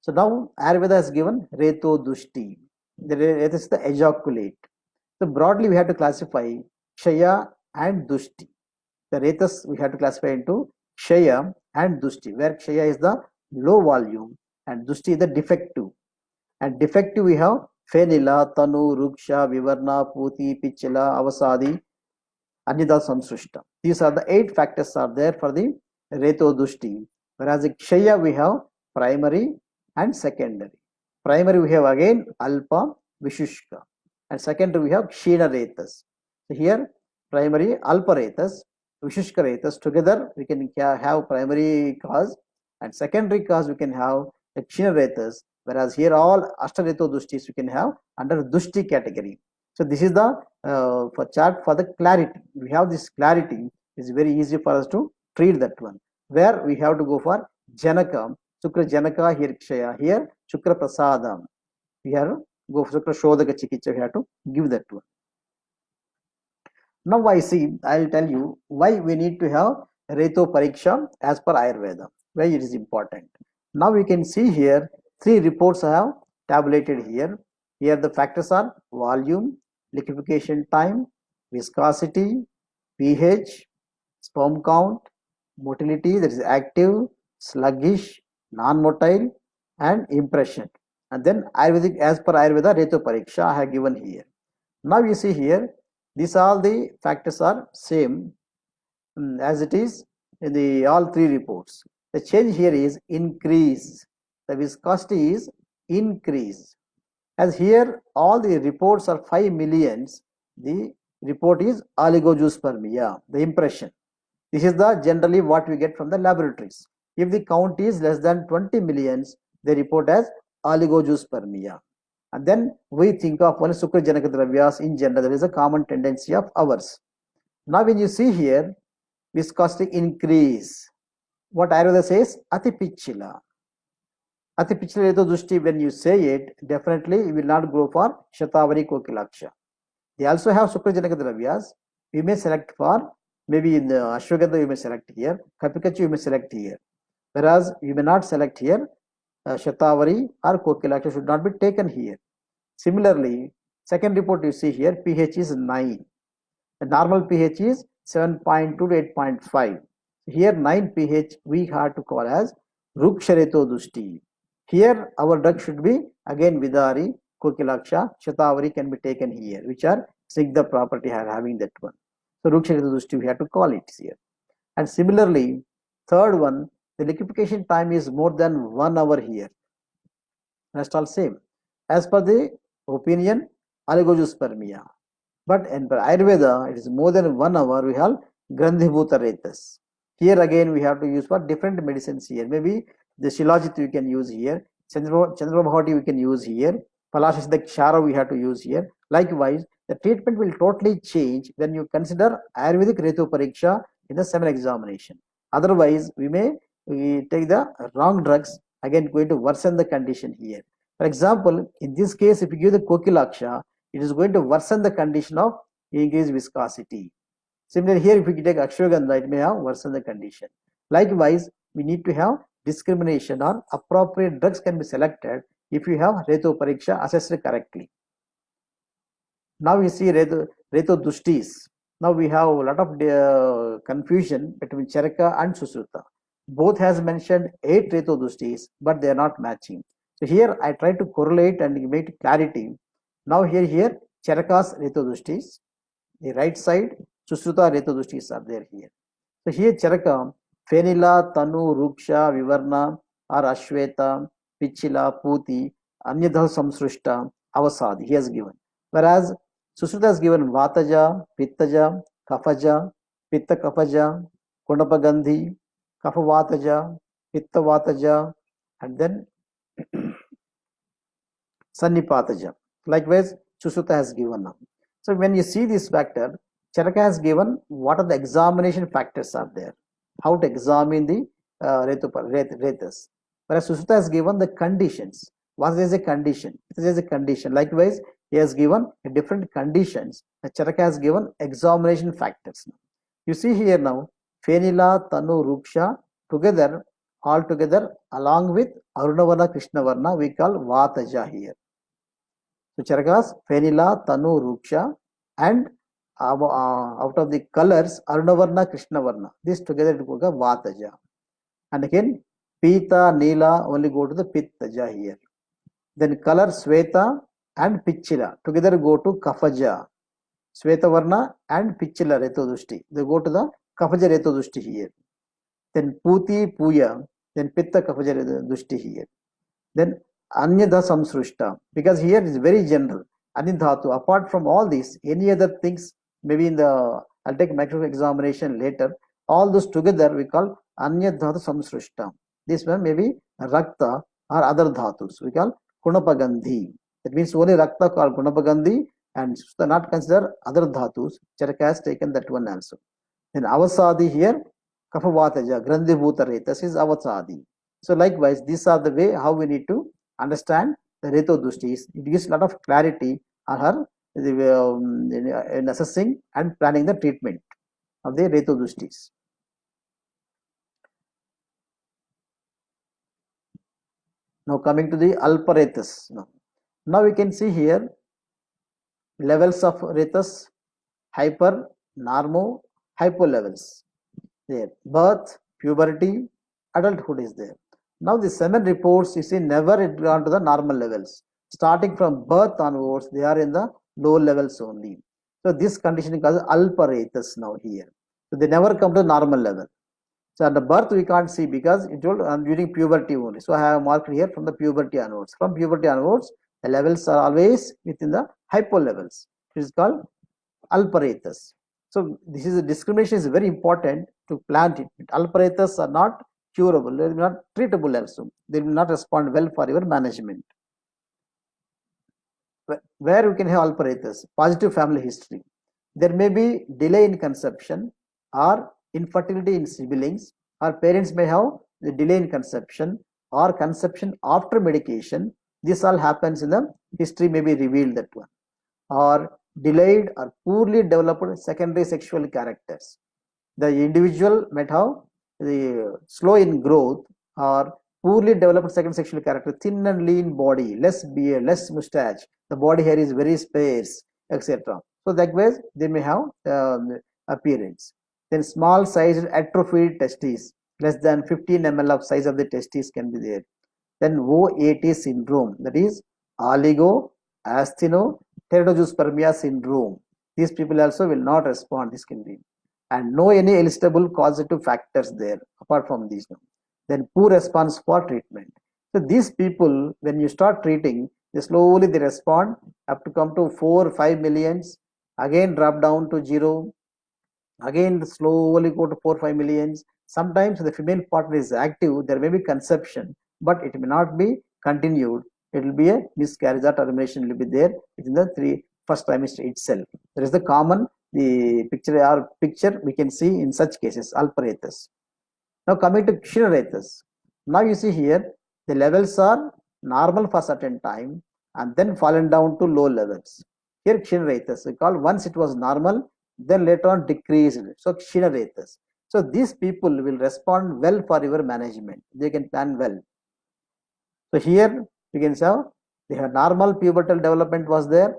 So now Ayurveda has given Reto Dushti. That is the ejaculate. So broadly, we have to classify Kshaya and Dushti. The Retas we have to classify into Kshaya and Dushti, where Kshaya is the low volume and Dushti is the defective. And defective we have Phenila, Tanu, Ruksha, Vivarna, Puti, Pichila, Avasadi, Anyada Samsrushta. These are the 8 factors are there for the Reto Dushti. Whereas in Kshaya we have primary and secondary. Primary we have again Alpa, Vishushka. And secondary we have Kshina Retas. So here primary Alpa Retas, Vishushka Retas together we can have primary cause, and secondary cause we can have the Kshina Retas, whereas here all Ashtareto Dushtis we can have under Dushti category. So this is the for chart for the clarity. We have this clarity, is very easy for us to treat that one. Where we have to go for Janaka, Shukra Janaka, here Kshaya, here Shukra Prasadam. We have to go for Shukra Shodhaka Chikitsa, we have to give that one. Now I'll tell you why we need to have Reto Pariksha as per Ayurveda, why it is important. Now we can see here 3 reports I have tabulated here. Here the factors are volume, liquefaction time, viscosity, pH, sperm count, motility, that is active, sluggish, non-motile, and impression. And then Ayurvedic, as per Ayurveda, Reto Pariksha I have given here. Now you see here, these all the factors are same as it is in the all 3 reports. The change here is increase. The viscosity is increase. As here all the reports are 5 millions, the report is oligospermia, the impression. This is the generally what we get from the laboratories. If the count is less than 20 millions, they report as oligospermia. And then we think of only Sukra Janaka Dravyas in general. There is a common tendency of ours. Now when you see here, viscosity increase. What Ayurveda says, Atipichila. Atipichila Reto Dushti, when you say it, definitely you will not go for Shatavari Kokilaksha. They also have Sukra Janaka Dravyas. We may select for, maybe in the Ashwagandha you may select here, Kapikachu you may select here. Whereas you may not select here, Shatavari or Kokilaksha should not be taken here. Similarly, second report you see here, pH is 9. The normal pH is 7.2 to 8.5. Here 9 pH we have to call as Rukshareto Dushti. Here our drug should be again Vidari, Kokilaksha, Shatavari can be taken here, which are Snigdha property are having that one. So Rukshareto Dushti we have to call it here. And similarly, third one, the liquefaction time is more than 1 hour here. Rest all same. As per the opinion, oligospermia. But in Ayurveda, it is more than 1 hour. We have Grandhibhuta Retas. Here again, we have to use for different medicines here. Maybe the Shilajit we can use here. Chandrabhati we can use here. Palashasiddha Kshara we have to use here. Likewise, the treatment will totally change when you consider Ayurvedic Reto Pariksha in the seminal examination. Otherwise, we take the wrong drugs, again going to worsen the condition here. For example, in this case, if you give the Kokilaksha, it is going to worsen the condition of increased viscosity. Similarly, here if we take Ashwagandha, it may have worsen the condition. Likewise, we need to have discrimination, or appropriate drugs can be selected if you have Reto Pariksha assessed correctly. Now we see Reto Dushtis. Now we have a lot of confusion between Charaka and Susruta. Both has mentioned 8 Reto Dushtis, but they are not matching. So here I try to correlate and make clarity. Now here Charaka's Reto Dushtis, the right side Susruta Reto Dushtis are there here. So here Charaka, Phenila, Tanu, Ruksha, Vivarna, or Ashweta, Pichila, Puti, Anyadha Samsrushta, Avasadi, he has given. Whereas Susruta has given Vataja, Pittaja, Kafaja, Pitta Kafaja, Kundapagandhi, Kafa Vataja, Pitta Vataja, and then Sannipataja. Likewise, Sushruta has given now. So when you see this factor, Charaka has given what are the examination factors are there, how to examine the Retas. Whereas Sushruta has given the conditions. What is a condition? This is a condition. Likewise, he has given different conditions. Charaka has given examination factors. You see here now, Fenila, Tanu, Ruksha together, all together, along with Arunavarna, Krishnavarna, we call Vataja here. So Charakas, Fenila, Tanu, Ruksha, and out of the colors, Arunavarna, Krishnavarna. This together it will go Vataja. And again, Pita, Neela only go to the Pittaja here. Then color Sweta and Pichila together go to Kafaja. Svetavarna and Pichila Retodushti. They go to the Kafaja Retodushti here. Then Puti, Puya, then Pitta Kafaja Retodushti here. Then Anyadha Samsrushta, because here is very general. Anidhatu, apart from all these, any other things, maybe in the, I'll take micro examination later, all those together we call Anyadhatu Samsrushta. This one may be Rakta or other dhatus, we call Kunapagandhi. That means only Rakta called Kunapagandhi and not consider other dhatus. Charaka has taken that one also. Then Avasadi here, Kapavataja, Grandhi Bhuta Retas is Avasadi. So likewise, these are the way how we need to understand the Reto Dushtis. It gives a lot of clarity on her in assessing and planning the treatment of the Reto Dushtis. Now coming to the Alparetas. Now we can see here levels of Retas, hyper, normo, hypo levels. There, birth, puberty, adulthood is there. Now the 7 reports, you see, never gone to the normal levels. Starting from birth onwards, they are in the low levels only. So this condition is called Alparetas now here. So they never come to normal level. So at the birth we can't see because it will during puberty only. So I have marked here from the puberty onwards. From puberty onwards, the levels are always within the hypo levels. It is called Alparetas. So this is a discrimination is very important to plan treatment. Alparetas are not curable, they will not treatable also. They will not respond well for your management. Where we can have Alparetas? Positive family history. There may be delay in conception or infertility in siblings, or parents may have the delay in conception or conception after medication. This all happens in the history may be revealed that one. Or delayed or poorly developed secondary sexual characters. The individual might have the slow in growth or poorly developed second sexual character, thin and lean body, less beard, less mustache, the body hair is very sparse, etc. So that way they may have appearance. Then small sized atrophied testes, less than 15 ml of size of the testes can be there. Then OAT syndrome, that is oligo asthenoteratospermia syndrome. These people also will not respond. This can be, and no any elicible causative factors there apart from these. Then poor response for treatment. So these people, when you start treating, they slowly they respond up to come to 4 or 5 millions, again drop down to 0, again slowly go to 4 or 5 millions. Sometimes the female partner is active, there may be conception, but it may not be continued. It will be a miscarriage or termination will be there within the first trimester itself. There is the common picture we can see in such cases, Alparetas. Now coming to Kshinarathas. Now you see here the levels are normal for certain time and then fallen down to low levels. Here Kshinarathas we call, once it was normal, then later on decreased. So Kshinarathas. So these people will respond well for your management. They can plan well. So here you can say they have normal pubertal development was there,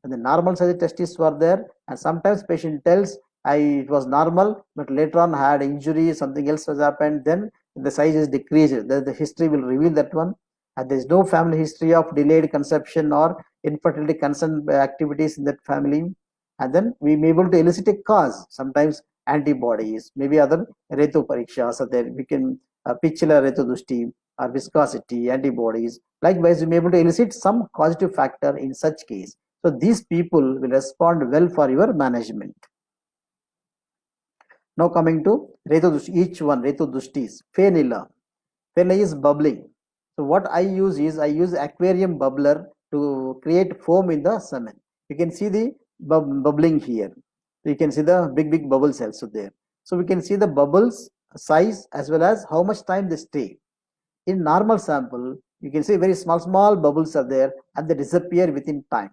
and the normal size testes were there, and sometimes patient tells it was normal, but later on had injury, something else has happened, then the size is decreased. The history will reveal that one, and there is no family history of delayed conception or infertility concern activities in that family, and then we may be able to elicit a cause. Sometimes antibodies, maybe other Reto parikshas are there. We can Pichila Retodushti or viscosity, antibodies. Likewise, we may be able to elicit some causative factor in such case. So these people will respond well for your management. Now coming to Retodushti, each one Retodushtis. Phenila. Phenila is bubbling. So what I use is, I use aquarium bubbler to create foam in the semen. You can see the bubbling here. You can see the big bubbles also there. So we can see the bubbles size as well as how much time they stay. In normal sample, you can see very small bubbles are there and they disappear within time.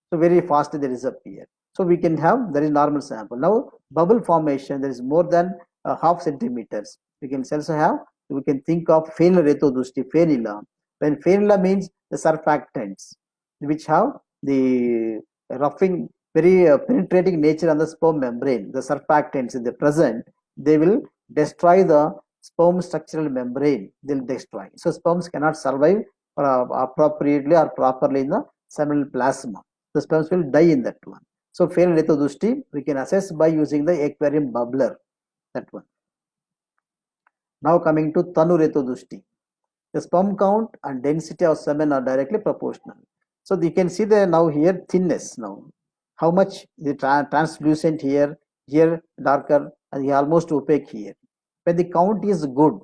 So very fast they disappear. So we can have, that is normal sample. Now bubble formation, there is more than half centimeters. We can also have, we can think of phenylrethodusty, phenyla. When phenyla means the surfactants, which have the roughing, very penetrating nature on the sperm membrane. The surfactants in the present, they will destroy the sperm structural membrane. They'll destroy. So sperms cannot survive appropriately or properly in the seminal plasma. The sperms will die in that one. So phenylrethodusty we can assess by using the aquarium bubbler, that one. Now coming to tanurethodusty. The sperm count and density of semen are directly proportional. So you can see the now here thinness now. How much the translucent here, here darker, and here almost opaque here. When the count is good,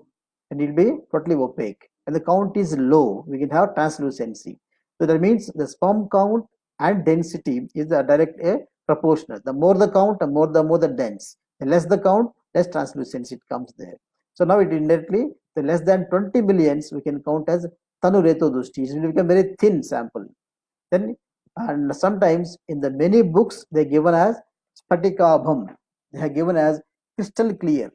then it will be totally opaque. When the count is low, we can have translucency. So that means the sperm count and density is the direct proportional. The more the count, the more the dense. The less the count, less translucency it comes there. So now it indirectly, the less than 20 millions we can count as tanurethodusty. It will become very thin sample. Then and sometimes in the many books they given as spatikabham. They are given as crystal clear.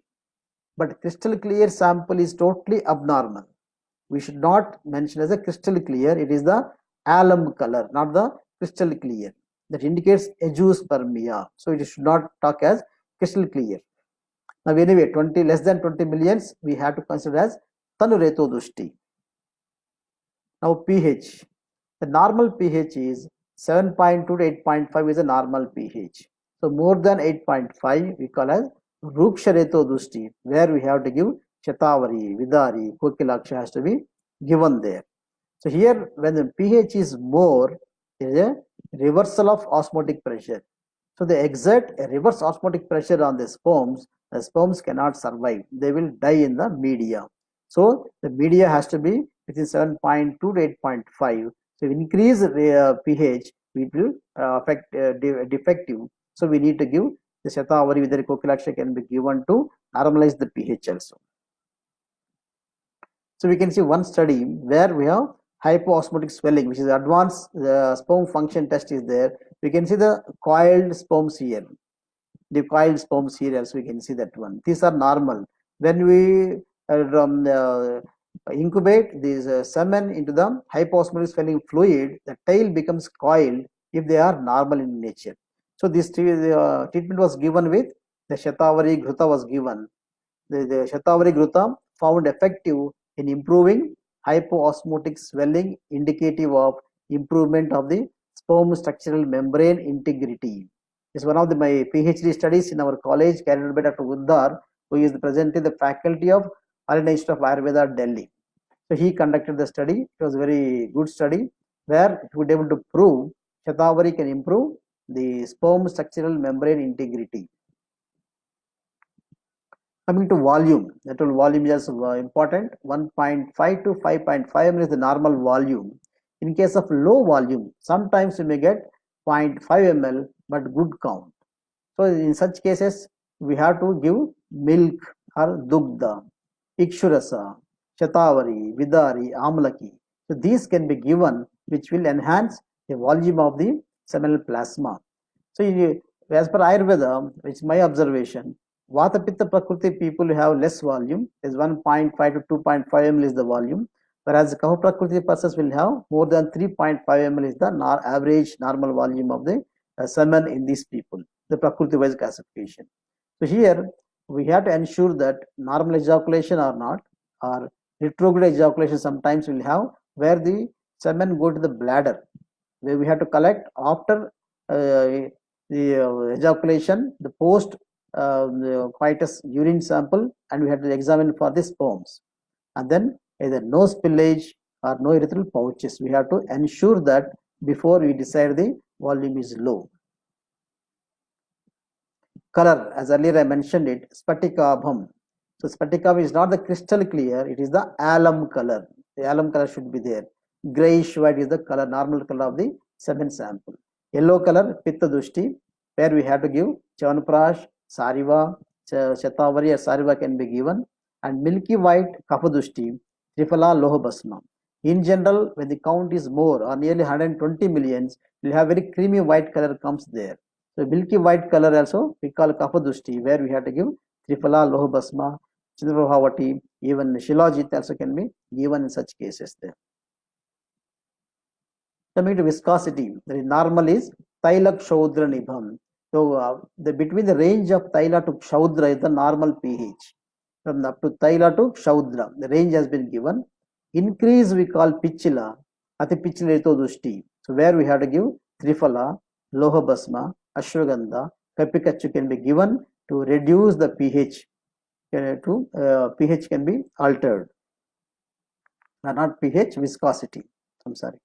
But crystal clear sample is totally abnormal. We should not mention as a crystal clear. It is the alum color, not the crystal clear. That indicates azoospermia. So it should not talk as crystal clear. Now anyway, 20 less than 20 millions we have to consider as tanurethodusty. Now pH. The normal pH is 7.2 to 8.5 is a normal pH. So more than 8.5 we call as ruksharethodusty, where we have to give Shatavari, Vidari, Kokilaksha has to be given there. So here when the pH is more, there is a reversal of osmotic pressure. So they exert a reverse osmotic pressure on the sperms cannot survive. They will die in the media. So the media has to be within 7.2 to 8.5. So increase pH, it will affect defective. So we need to give the Shatavari with the Kokilaksha can be given to normalize the pH also. So we can see one study where we have hypoosmotic swelling, which is advanced sperm function test is there. We can see the coiled sperms here. The coiled sperms here also we can see that one. These are normal. When we incubate this semen into the hypoosmotic swelling fluid, the tail becomes coiled if they are normal in nature. So this treatment was given with the Shatavari Ghruta was given. The Shatavari Ghruta found effective in improving hypoosmotic swelling, indicative of improvement of the sperm structural membrane integrity. It's one of my PhD studies in our college carried out by Dr. Uddar, who is presently the faculty of All Institute of Ayurveda, Delhi. So he conducted the study. It was a very good study where he was able to prove Shatavari can improve the sperm structural membrane integrity. Coming to volume, that volume is important. 1.5 to 5.5 ml is the normal volume. In case of low volume, sometimes you may get 0.5 ml but good count. So in such cases, we have to give milk or dugdha, ikshurasa, Shatavari, Vidari, Amlaki. So these can be given, which will enhance the volume of the seminal plasma. So as per Ayurveda, which is my observation, Vata Pitta Prakriti people have less volume, is 1.5 to 2.5 ml is the volume, whereas Kapha Prakriti persons will have more than 3.5 ml is the average normal volume of the semen in these people, the Prakriti wise classification. So here we have to ensure that normal ejaculation or not, or retrograde ejaculation sometimes will have, where the semen go to the bladder, where we have to collect after the ejaculation, the post coitus urine sample, and we have to examine for the sperms, and then either no spillage or no urethral pouches. We have to ensure that before we decide the volume is low. Color, as earlier I mentioned it, spatikabham. So spatikabham is not the crystal clear, it is the alum color. The alum color should be there. grayish white is the color, normal color of the semen sample. Yellow color, Pitta Dushti, where we have to give Chavanprash, Sariva, Shatavari or Sariva can be given, and milky white Kapadushti, Triphala Lohobasma. In general, when the count is more or nearly 120 millions, you'll have very creamy white color comes there. So milky white color also we call Kapadushti, where we have to give Triphala Lohobasma, Chandrabhavati, even Shilajit also can be given in such cases there. Coming to viscosity, the normal is Thaila Kshaudra Nibham. So between the range of Thaila to Kshaudra is the normal pH. From up to Thaila to Kshaudra, the range has been given. Increase we call Pichila, Ati Pichila Dushti. So where we have to give Triphala, Lohabasma, Ashwagandha, Kapikachu can be given to reduce the pH. pH can be altered. Not pH, viscosity. I'm sorry.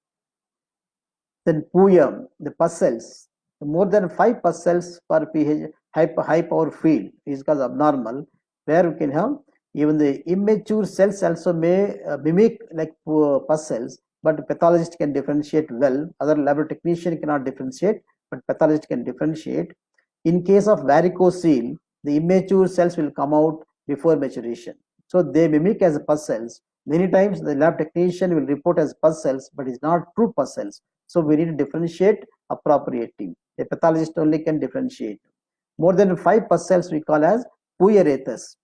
Then Puyam, the pus cells, more than 5 pus cells per pH high power field is called abnormal, where we can have even the immature cells also may mimic like pus cells, but pathologist can differentiate well. Other laboratory technician cannot differentiate, but pathologist can differentiate. In case of varicocele, the immature cells will come out before maturation. So they mimic as pus cells. Many times the lab technician will report as pus cells, but it's not true pus cells. So we need to differentiate appropriately. A pathologist only can differentiate. More than 5 pus cells we call as Puyarethus.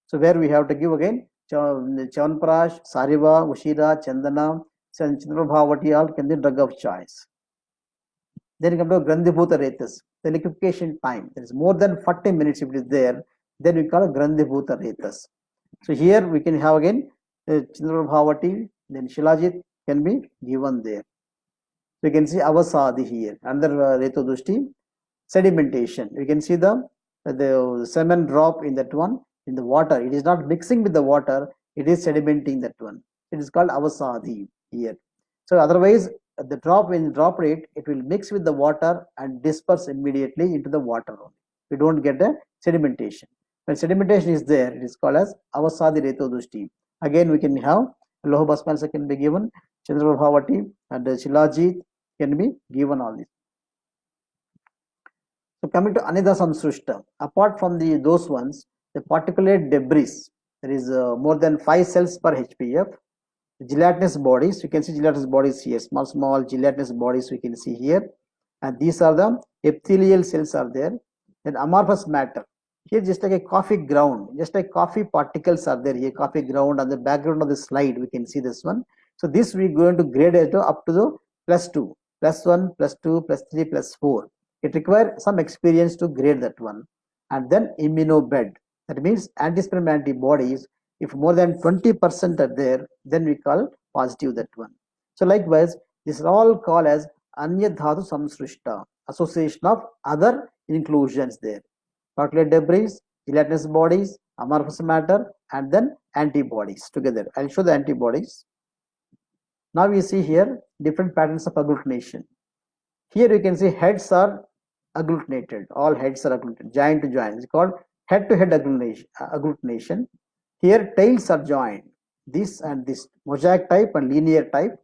So where we have to give again Chavanprash, Sariva, Ushira, Chandana, Chandrabhavati all can be drug of choice. Then come to Grandhibhuta the liquefaction time. There is more than 40 minutes if it is there, then we call Grandhibhuta. So here we can have again Chandrabhavati, then Shilajit can be given there. So you can see Avasadi here, under Reto Dushti, sedimentation. You can see the semen drop in that one in the water. It is not mixing with the water, it is sedimenting that one. It is called Avasadi here. So otherwise, the drop in drop rate, it will mix with the water and disperse immediately into the water. We don't get a sedimentation. When sedimentation is there, it is called as Avasadi Reto Dushti. Again, we can have Lohabasma can be given, Chandrabhavati and Shilajit can be given all this. So coming to Anida Samsrushta, apart from those ones, the particulate debris, there is more than 5 cells per HPF. Gelatinous bodies, you can see gelatinous bodies here, small gelatinous bodies we can see here, and these are the epithelial cells are there. Then amorphous matter, here just like a coffee ground, just like coffee particles are there here, coffee ground on the background of the slide we can see this one. So this we are going to grade it up to the +2, +1, +2, +3, +4. It requires some experience to grade that one. And then immunobed, that means anti-sperm antibodies, if more than 20% are there, then we call positive that one. So likewise, this is all called as Anya Dhatu Samsrushta, association of other inclusions there. Particulate debris, gelatinous bodies, amorphous matter, and then antibodies together. I'll show the antibodies. Now we see here different patterns of agglutination. Here you can see heads are agglutinated, all heads are agglutinated, joint to joint. It's called head-to-head agglutination. Here tails are joined, this and this, mosaic type and linear type,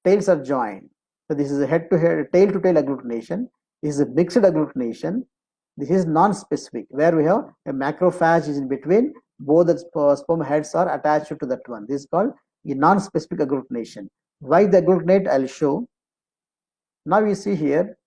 tails are joined. So this is a head-to-head, tail-to-tail agglutination. This is a mixed agglutination. This is non-specific, where we have a macrophage is in between, both the sperm heads are attached to that one. This is called a non-specific agglutination. Why the agglutinate, I'll show. Now you see here,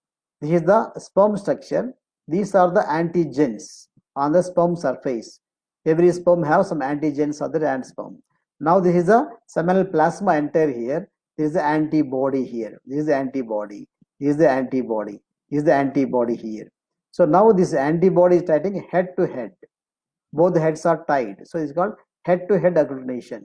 this is the sperm structure. These are the antigens on the sperm surface. Every sperm have some antigens other than sperm. Now this is the seminal plasma enter here. This is the antibody here. This is the antibody. This is the antibody. This is the antibody here. So now this antibody is tied head to head. Both heads are tied. So it's called head to head agglutination.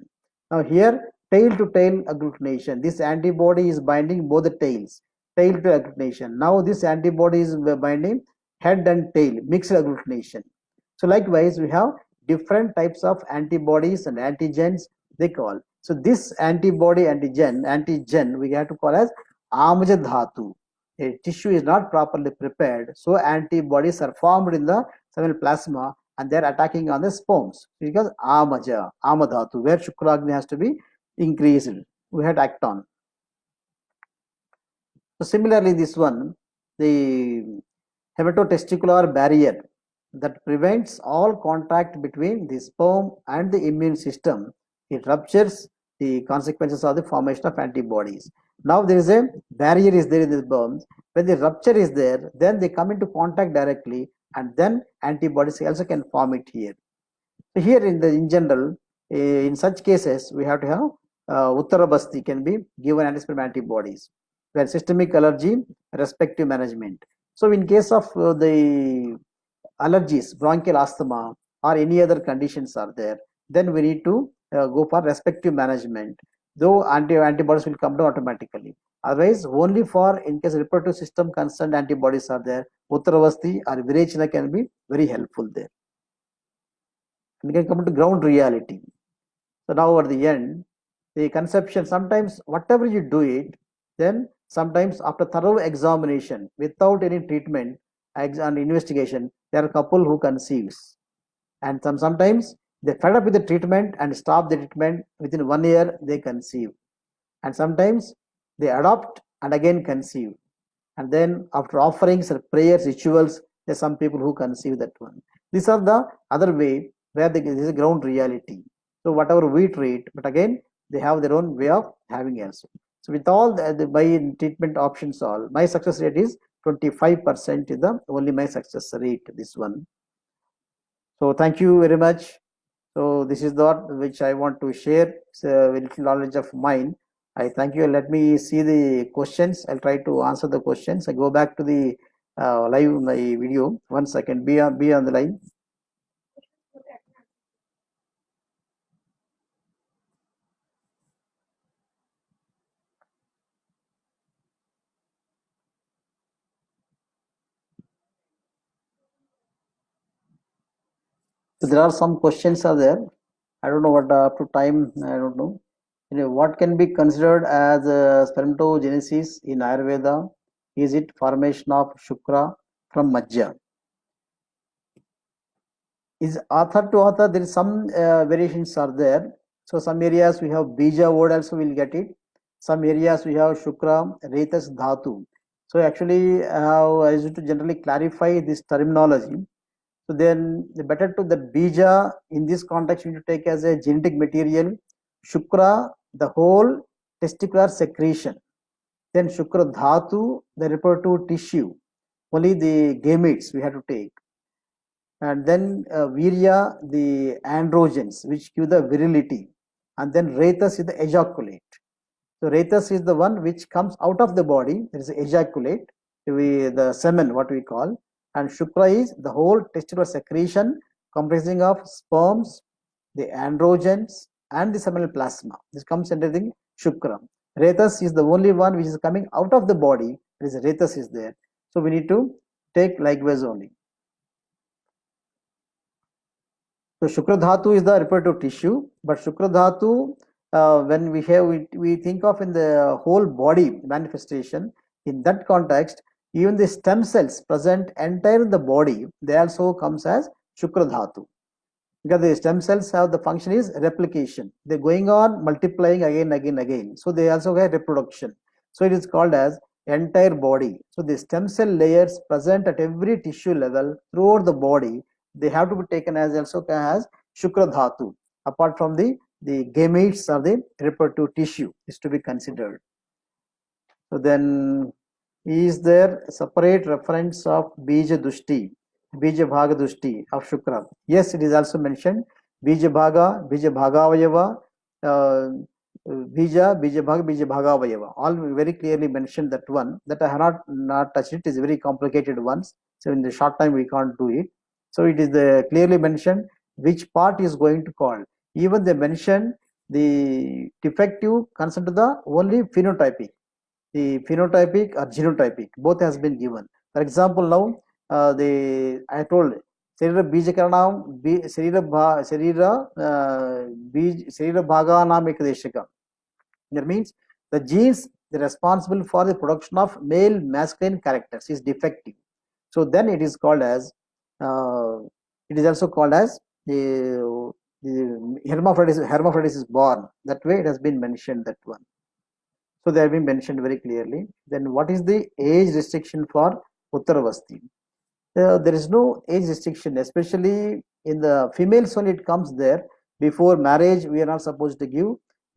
Now here tail to tail agglutination. This antibody is binding both the tails. Tail to agglutination. Now this antibody is binding head and tail, mixed agglutination. So likewise we have different types of antibodies and antigens they call. So this antibody antigen we have to call as Amaja Dhatu. A tissue is not properly prepared, so antibodies are formed in the seminal plasma and they are attacking on the sperms because Amadhatu, where Shukragni has to be increased. We had act on. So similarly, this one, the hematotesticular barrier that prevents all contact between the sperm and the immune system, it ruptures, the consequences of the formation of antibodies. Now there is a barrier is there in the sperm. When the rupture is there, then they come into contact directly, and then antibodies also can form it here. So here in general, in such cases, we have to have Uttarabasti can be given anti-sperm antibodies, where systemic allergy, respective management. So in case of the allergies, bronchial asthma, or any other conditions are there, then we need to go for respective management. Though antibodies will come down automatically. Otherwise, only for in case reproductive system concerned antibodies are there, Uttarabasti or Virechina can be very helpful there. We can come to ground reality. So now at the end, the conception, sometimes whatever you do it, then sometimes after thorough examination without any treatment and investigation, there are a couple who conceives. And sometimes they fed up with the treatment and stop the treatment within 1 year they conceive. And sometimes they adopt and again conceive. And then after offerings or prayers, rituals, there's some people who conceive that one. These are the other way where this is ground reality. So whatever we treat, but again, they have their own way of having also. So with all the my treatment options, all my success rate is 25% is the only my success rate. This one. So thank you very much. So this is the which I want to share. It's a little knowledge of mine. I thank you. Let me see the questions. I'll try to answer the questions. I go back to the live my video. 1 second. Be on the line. So there are some questions are there. I don't know what up to time. I don't know. What can be considered as spermatogenesis in Ayurveda? Is it formation of Shukra from Majja? Is author to author, there is some variations are there. So some areas we have bija word also will get it. Some areas we have shukra retas dhatu. So actually I used to generally clarify this terminology. So then the better to the bija in this context we need to take as a genetic material. Shukra, the whole testicular secretion. Then shukra dhatu, the reproductive tissue, only the gametes we have to take. And then virya, the androgens which give the virility. And then retas is the ejaculate. So retas is the one which comes out of the body, there is ejaculate, the semen what we call. And shukra is the whole testicular secretion comprising of sperms, the androgens, and the seminal plasma. This comes under the shukra. Retas is the only one which is coming out of the body, there is retas is there. So we need to take likewise only. So Shukra Dhatu is the reproductive tissue, but Shukra Dhatu, when we think of in the whole body manifestation, in that context, even the stem cells present entire in the body, they also comes as Shukra Dhatu. Because the stem cells have the function is replication. They're going on multiplying again. So they also have reproduction. So it is called as entire body. So the stem cell layers present at every tissue level throughout the body, they have to be taken as also as Shukra Dhatu. Apart from the gametes of the reproductive tissue is to be considered. So then, is there a separate reference of Bija Dushti, Bija Bhaga Dushti of Shukra? Yes, it is also mentioned. Bija Bhaga, Bija Bhagavayava, Bija Bhaga, Bija Bhagavayava. All very clearly mentioned that one. That I have not touched it. Is a very complicated ones. So in the short time we can't do it. So it is clearly mentioned which part is going to call. Even they mention the defective concerned to the only phenotypic. The phenotypic or genotypic both has been given. For example, now I told Sarira Bijakaranam Sarira Bhaganam Ekadeshaka. That means the genes that are responsible for the production of male masculine characters is defective. So then it is called as it is also called as the hermaphrodite is born. That way it has been mentioned that one. So they have been mentioned very clearly. Then what is the age restriction for Uttaravasti? There is no age restriction, especially in the females only it comes there. Before marriage, we are not supposed to give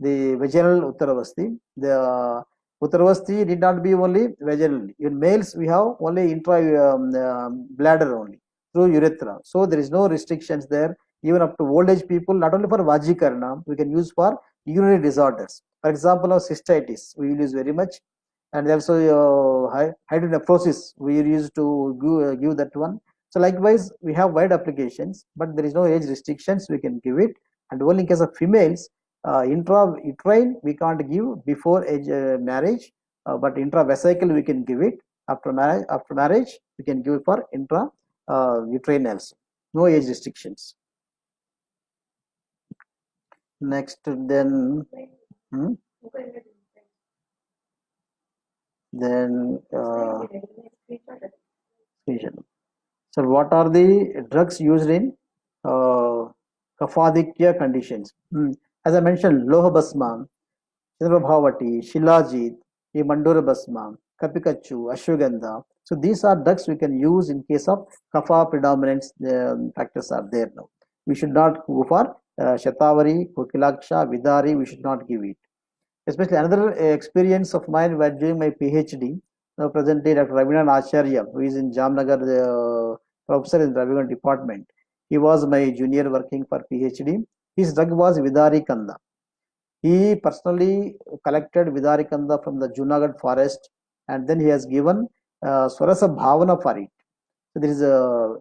the vaginal Uttaravasti. The Uttaravasti need not be only vaginal. In males, we have only intra bladder only through urethra. So there is no restrictions there. Even up to old age people, not only for Vajikarna, we can use for urinary disorders. For example, of cystitis, we will use very much, and also hydronephrosis we used to give that one. So likewise we have wide applications, but there is no age restrictions, we can give it. And only in case of females, intrauterine we can't give before age marriage, but intravesical we can give it after marriage we can give it for intra uterine also. No age restrictions. Next then, hmm? Then so what are the drugs used in uh, Kapha-Aditya conditions? As I mentioned, Lohabasma, Chandrabhavati, Shilajit, Mandura Basma, Kapikachu, Ashwagandha. So these are drugs we can use in case of Kapha predominance factors are there now. We should not go for Shatavari, Kokilaksha, Vidari, we should not give it. Especially another experience of mine while doing my PhD, presently Dr. Ravinan Acharya, who is in Jamnagar, professor in Ravinan department. He was my junior working for PhD. His drug was Vidari Kanda. He personally collected Vidari Kanda from the Junagadh forest, and then he has given Swarasa Bhavana for it. So there is a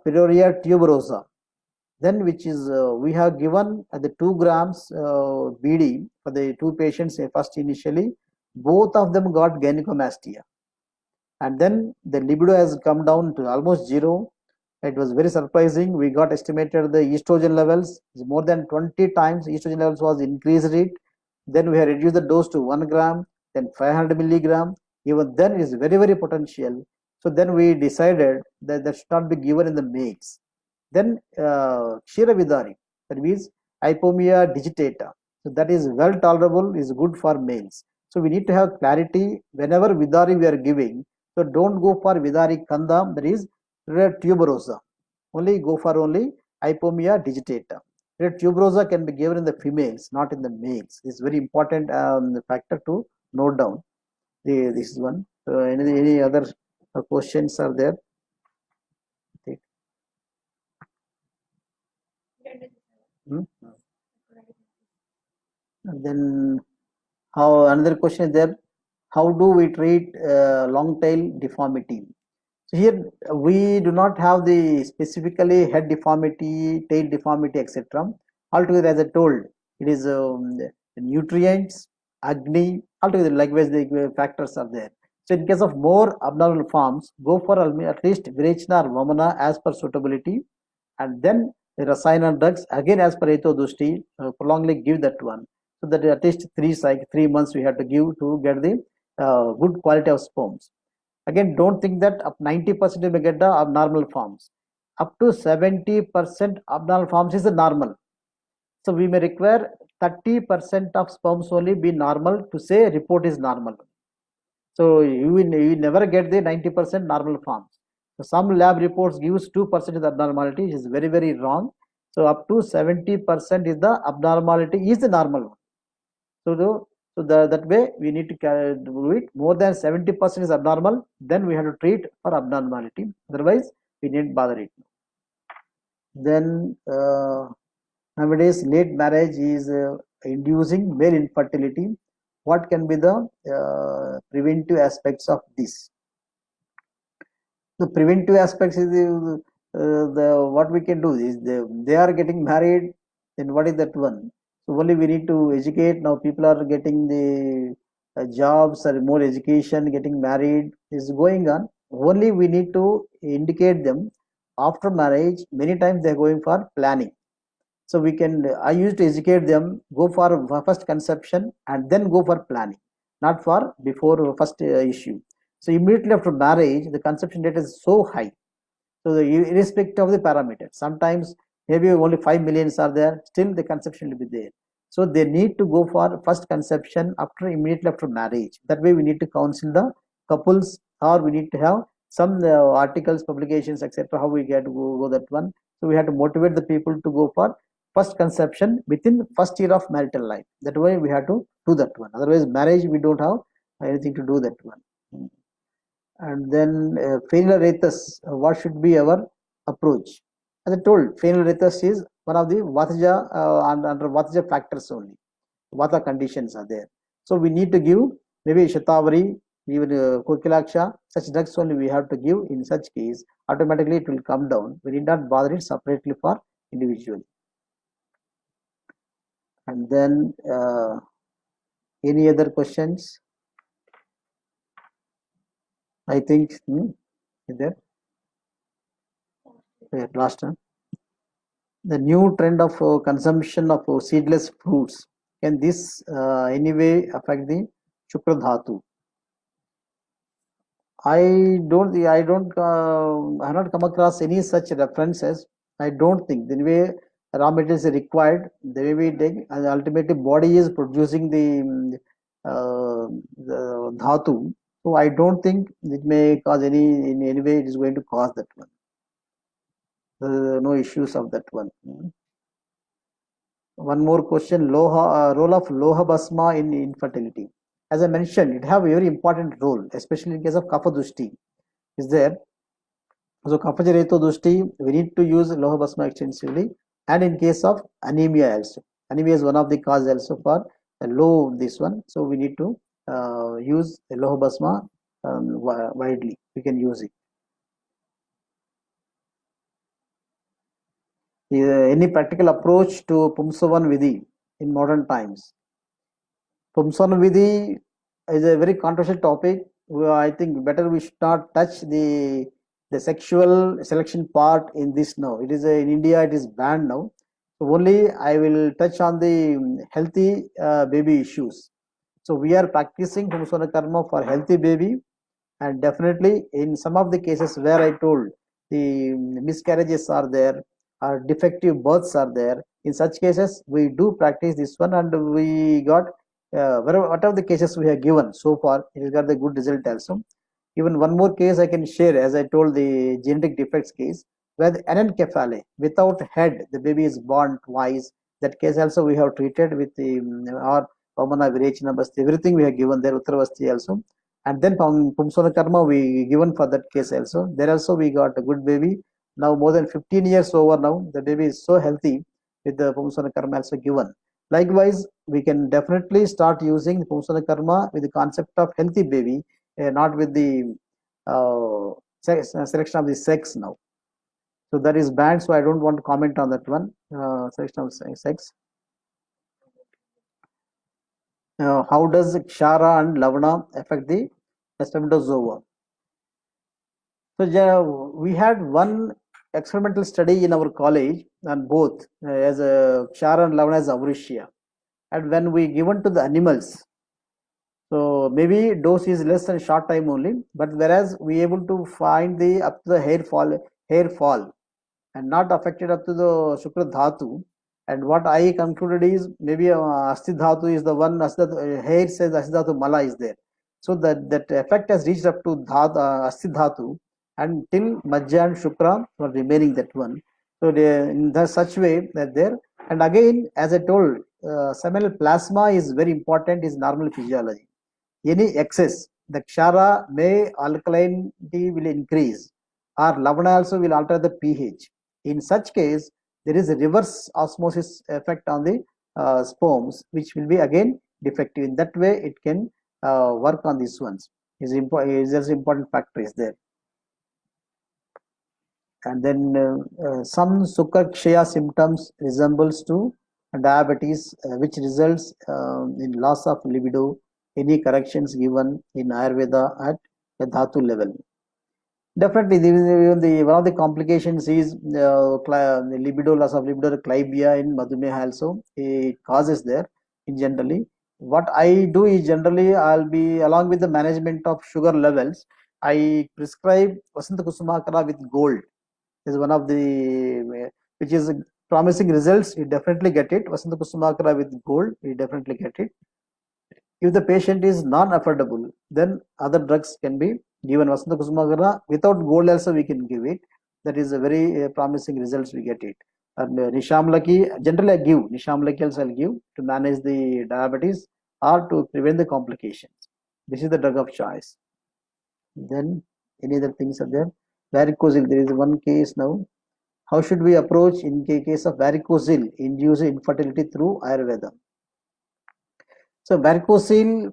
Piroria tuberosa, then which is we have given the 2 grams BD for the 2 patients first initially. Both of them got gynecomastia, and then the libido has come down to almost zero. It was very surprising. We got estimated the estrogen levels more than 20 times estrogen levels was increased it. Then we have reduced the dose to 1 gram, then 500 milligram. Even then it is very potential. So then we decided that that should not be given in the males. Then Kshiravindari, that means Hypomia digitata. So that is well tolerable, is good for males. So we need to have clarity whenever Vidari we are giving. So don't go for Vidari Kanda, that is red tuberosa. Only go for only Hypomia digitata. Red tuberosa can be given in the females, not in the males. It's very important factor to note down. This is one. Any other questions are there? Hmm? And then how another question is there, how do we treat long tail deformity? So here we do not have the specifically head deformity, tail deformity, etc. Altogether, as I told, it is nutrients, agni, altogether likewise the factors are there. So in case of more abnormal forms, go for at least Virechna or Vamana as per suitability, and then the Rasayana drugs again as per Eto Dushti, prolongly give that one. So that at least 3 months we have to give to get the good quality of sperms. Again, don't think that up 90% you may get the abnormal forms. Up to 70% abnormal forms is the normal. So we may require 30% of sperms only be normal to say report is normal. So you never get the 90% normal forms. So some lab reports gives 2% is abnormality, which is very wrong. So up to 70% is the abnormality is the normal one. So that way we need to do it. More than 70% is abnormal, then we have to treat for abnormality. Otherwise, we need bother it. Then nowadays late marriage is inducing male infertility. What can be the preventive aspects of this? The preventive aspects is the what we can do is they are getting married. Then what is that one? So only we need to educate. Now people are getting the jobs or more education, getting married is going on. Only we need to indicate them after marriage. Many times they are going for planning. So we can, I used to educate them, go for first conception and then go for planning, not for before first issue. So immediately after marriage, the conception rate is so high. So irrespective of the parameters, sometimes maybe only 5 millions are there, still the conception will be there. So they need to go for first conception immediately after marriage. That way we need to counsel the couples, or we need to have some articles, publications, etc. How we get to go that one. So we have to motivate the people to go for first conception within first year of marital life. That way we have to do that one. Otherwise, marriage we don't have anything to do that one. And then failure rates, what should be our approach? As I told, failure rates is one of the Vataja under Vataja factors only. Vata conditions are there. So we need to give maybe Shatavari, even Kokilaksha, such drugs only we have to give. In such case, automatically it will come down. We need not bother it separately for individual. And then any other questions? I think is there. Last one. The new trend of consumption of seedless fruits, can this anyway affect the Shukra Dhatu? I have not come across any such references. I don't think the way raw materials are required, the way we take, and ultimately body is producing the dhatu. So I don't think it may cause in any way it is going to cause that one. No issues of that one. One more question: role of Loha Basma in infertility. As I mentioned, it have a very important role, especially in case of Kapha Dushti. Is there? So Kapha Reto Dushti, we need to use Loha Basma extensively, and in case of anemia also. Anemia is one of the cause also for low this one. So we need to use Loha Basma widely. We can use it. Any practical approach to Pumsavan Vidhi in modern times? Pumsavan Vidhi is a very controversial topic. I think better we should not touch the sexual selection part in this now. It is in India, it is banned now. So only I will touch on the healthy baby issues. So we are practicing Pumsana Karma for healthy baby, and definitely in some of the cases where I told the miscarriages are there or defective births are there, in such cases we do practice this one, and we got whatever the cases we have given so far, it has got the good result also. Even one more case I can share, as I told, the genetic defects case where the anencephale without head, the baby is born twice. That case also we have treated with the or Pamana Virechina Basti, everything we have given there, Uttaravasti also. And then Pumsona Karma we given for that case also. There also we got a good baby. Now more than 15 years over now, the baby is so healthy with the Pumsona Karma also given. Likewise, we can definitely start using the Pumsana Karma with the concept of healthy baby, not with the selection of the sex now. So that is banned, so I don't want to comment on that one. Selection of sex. How does Kshara and Lavana affect the spermatozoa? So we had one experimental study in our college on both as a Kshara and Lavana as Auresia. And when we given to the animals, so maybe dose is less than short time only, but whereas we able to find the up to the hair fall and not affected up to the Shukra Dhatu. And what I concluded is maybe Asti Dhatu is the one, hair says Asti Dhatu Mala is there. So that effect has reached up to Asti Dhatu, and till Majja and Shukra were remaining that one. So in such way that there, and again as I told, seminal plasma is very important, is normal physiology. Any excess, the Kshara may alkalinity will increase, or Lavana also will alter the pH. In such case, there is a reverse osmosis effect on the sperms, which will be again defective. In that way, it can work on these ones. Is just important factor is there. And then some Sukar symptoms resembles to diabetes, which results in loss of libido. Any corrections given in Ayurveda at the Dhatu level? Definitely, one of the complications is the libido, loss of libido, clibia in Madhumeha also. It causes there in generally. What I do is generally I'll be along with the management of sugar levels. I prescribe Vasanta Kusumakara with gold. Is one of the which is promising results, you definitely get it. Vasanta Kusumakara with gold, you definitely get it. If the patient is non-affordable, then other drugs can be given. Vasanta Kusumakara without gold also we can give it. That is a very promising results we get it. And Nishamlaki, generally I give, Nishamlaki also I'll give to manage the diabetes or to prevent the complications. This is the drug of choice. Then any other things are there? Varicocele, there is one case now. How should we approach in case of varicocele induced infertility through Ayurveda? So varicocele,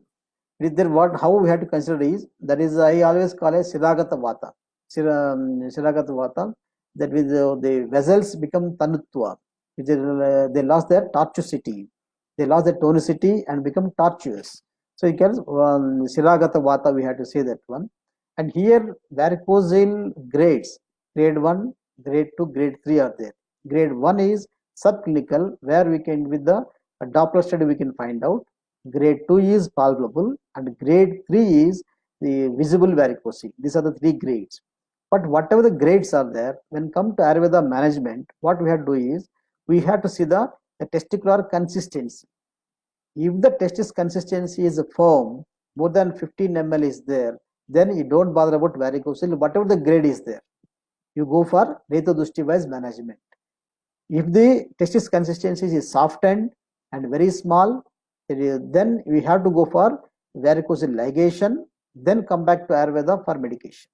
with their what how we have to consider is, that is I always call it Shiragata Vata. Shiragata Vata, that with the vessels become tanutva, they lost their tortuosity, they lost their tonicity and become tortuous. So you can Shiragata Vata, we have to say that one. And here varicocele grades, grade 1, grade 2, grade 3 are there. Grade 1 is subclinical, where we can with the Doppler study we can find out. Grade 2 is palpable and grade 3 is the visible varicocele. These are the 3 grades. But whatever the grades are there, when come to Ayurveda management, what we have to do is, we have to see the testicular consistency. If the testis consistency is firm, more than 15 ml is there, then you don't bother about varicocele, whatever the grade is there. You go for Reto Dushti wise management. If the testis consistency is softened and very small, then we have to go for varicocele ligation, then come back to Ayurveda for medication.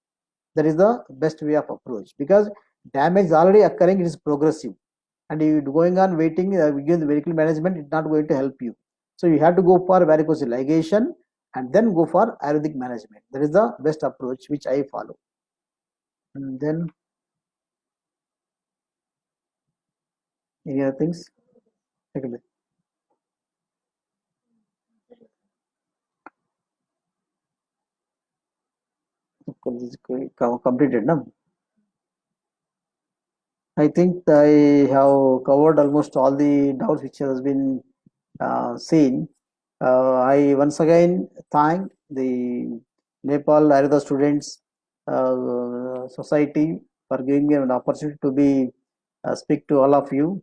That is the best way of approach, because damage is already occurring, it is progressive, and you going on waiting with the medical management, it's not going to help you. So you have to go for varicocele ligation and then go for Ayurvedic management. That is the best approach which I follow. And then any other things? Okay. Completed now. I think I have covered almost all the doubts which has been seen. I once again thank the Nepal Ayurveda Students Society for giving me an opportunity to be speak to all of you.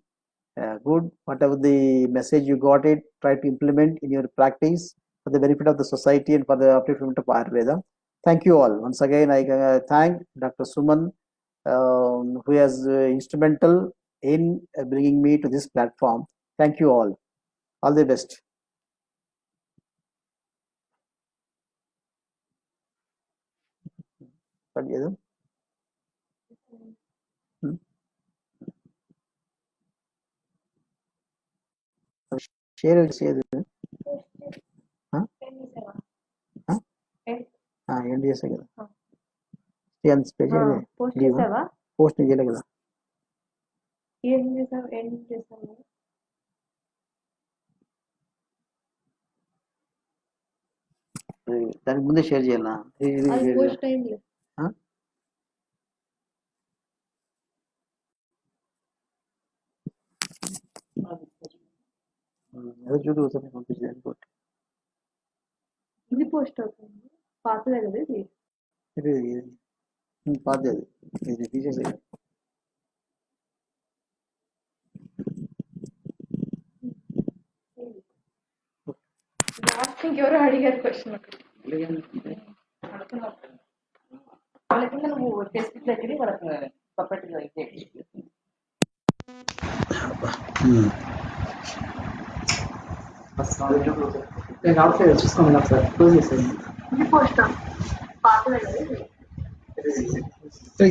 Good, whatever the message you got it, try to implement in your practice for the benefit of the society and for the upliftment of Ayurveda. Thank you all. Once again, I thank Dr. Suman, who is instrumental in bringing me to this platform. Thank you all. All the best. Share it, share it. Huh? Huh? End చేసా కదా. ఎంత special post చేయలే కదా. ఏం చేసావు? ఏం చేసావు? దానికి ముందే షేర్ చేయాలా? పోస్ట్ అయింది. ఏదో చూడు ఒకసారి పంపించే అనుకోండి. ఇది పోస్ట్ అవుతుంది. పాతదే కదా ఇది. ఇది పాతది, ఇది తీసేసే. లాస్ట్ ఇంకెవరో అడిగారు క్వశ్చన్. వాళ్ళకి నువ్వు టెస్ట్ దగ్గర వాళ్ళకి సపరేట్గా నేను అవుట్ సైడ్ చూసుకోమన్నా సార్, క్లోజ్ చేసేది. ఇది పోస్ట్ పాతదే కదా ఇది.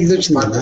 ఇది వచ్చిందా?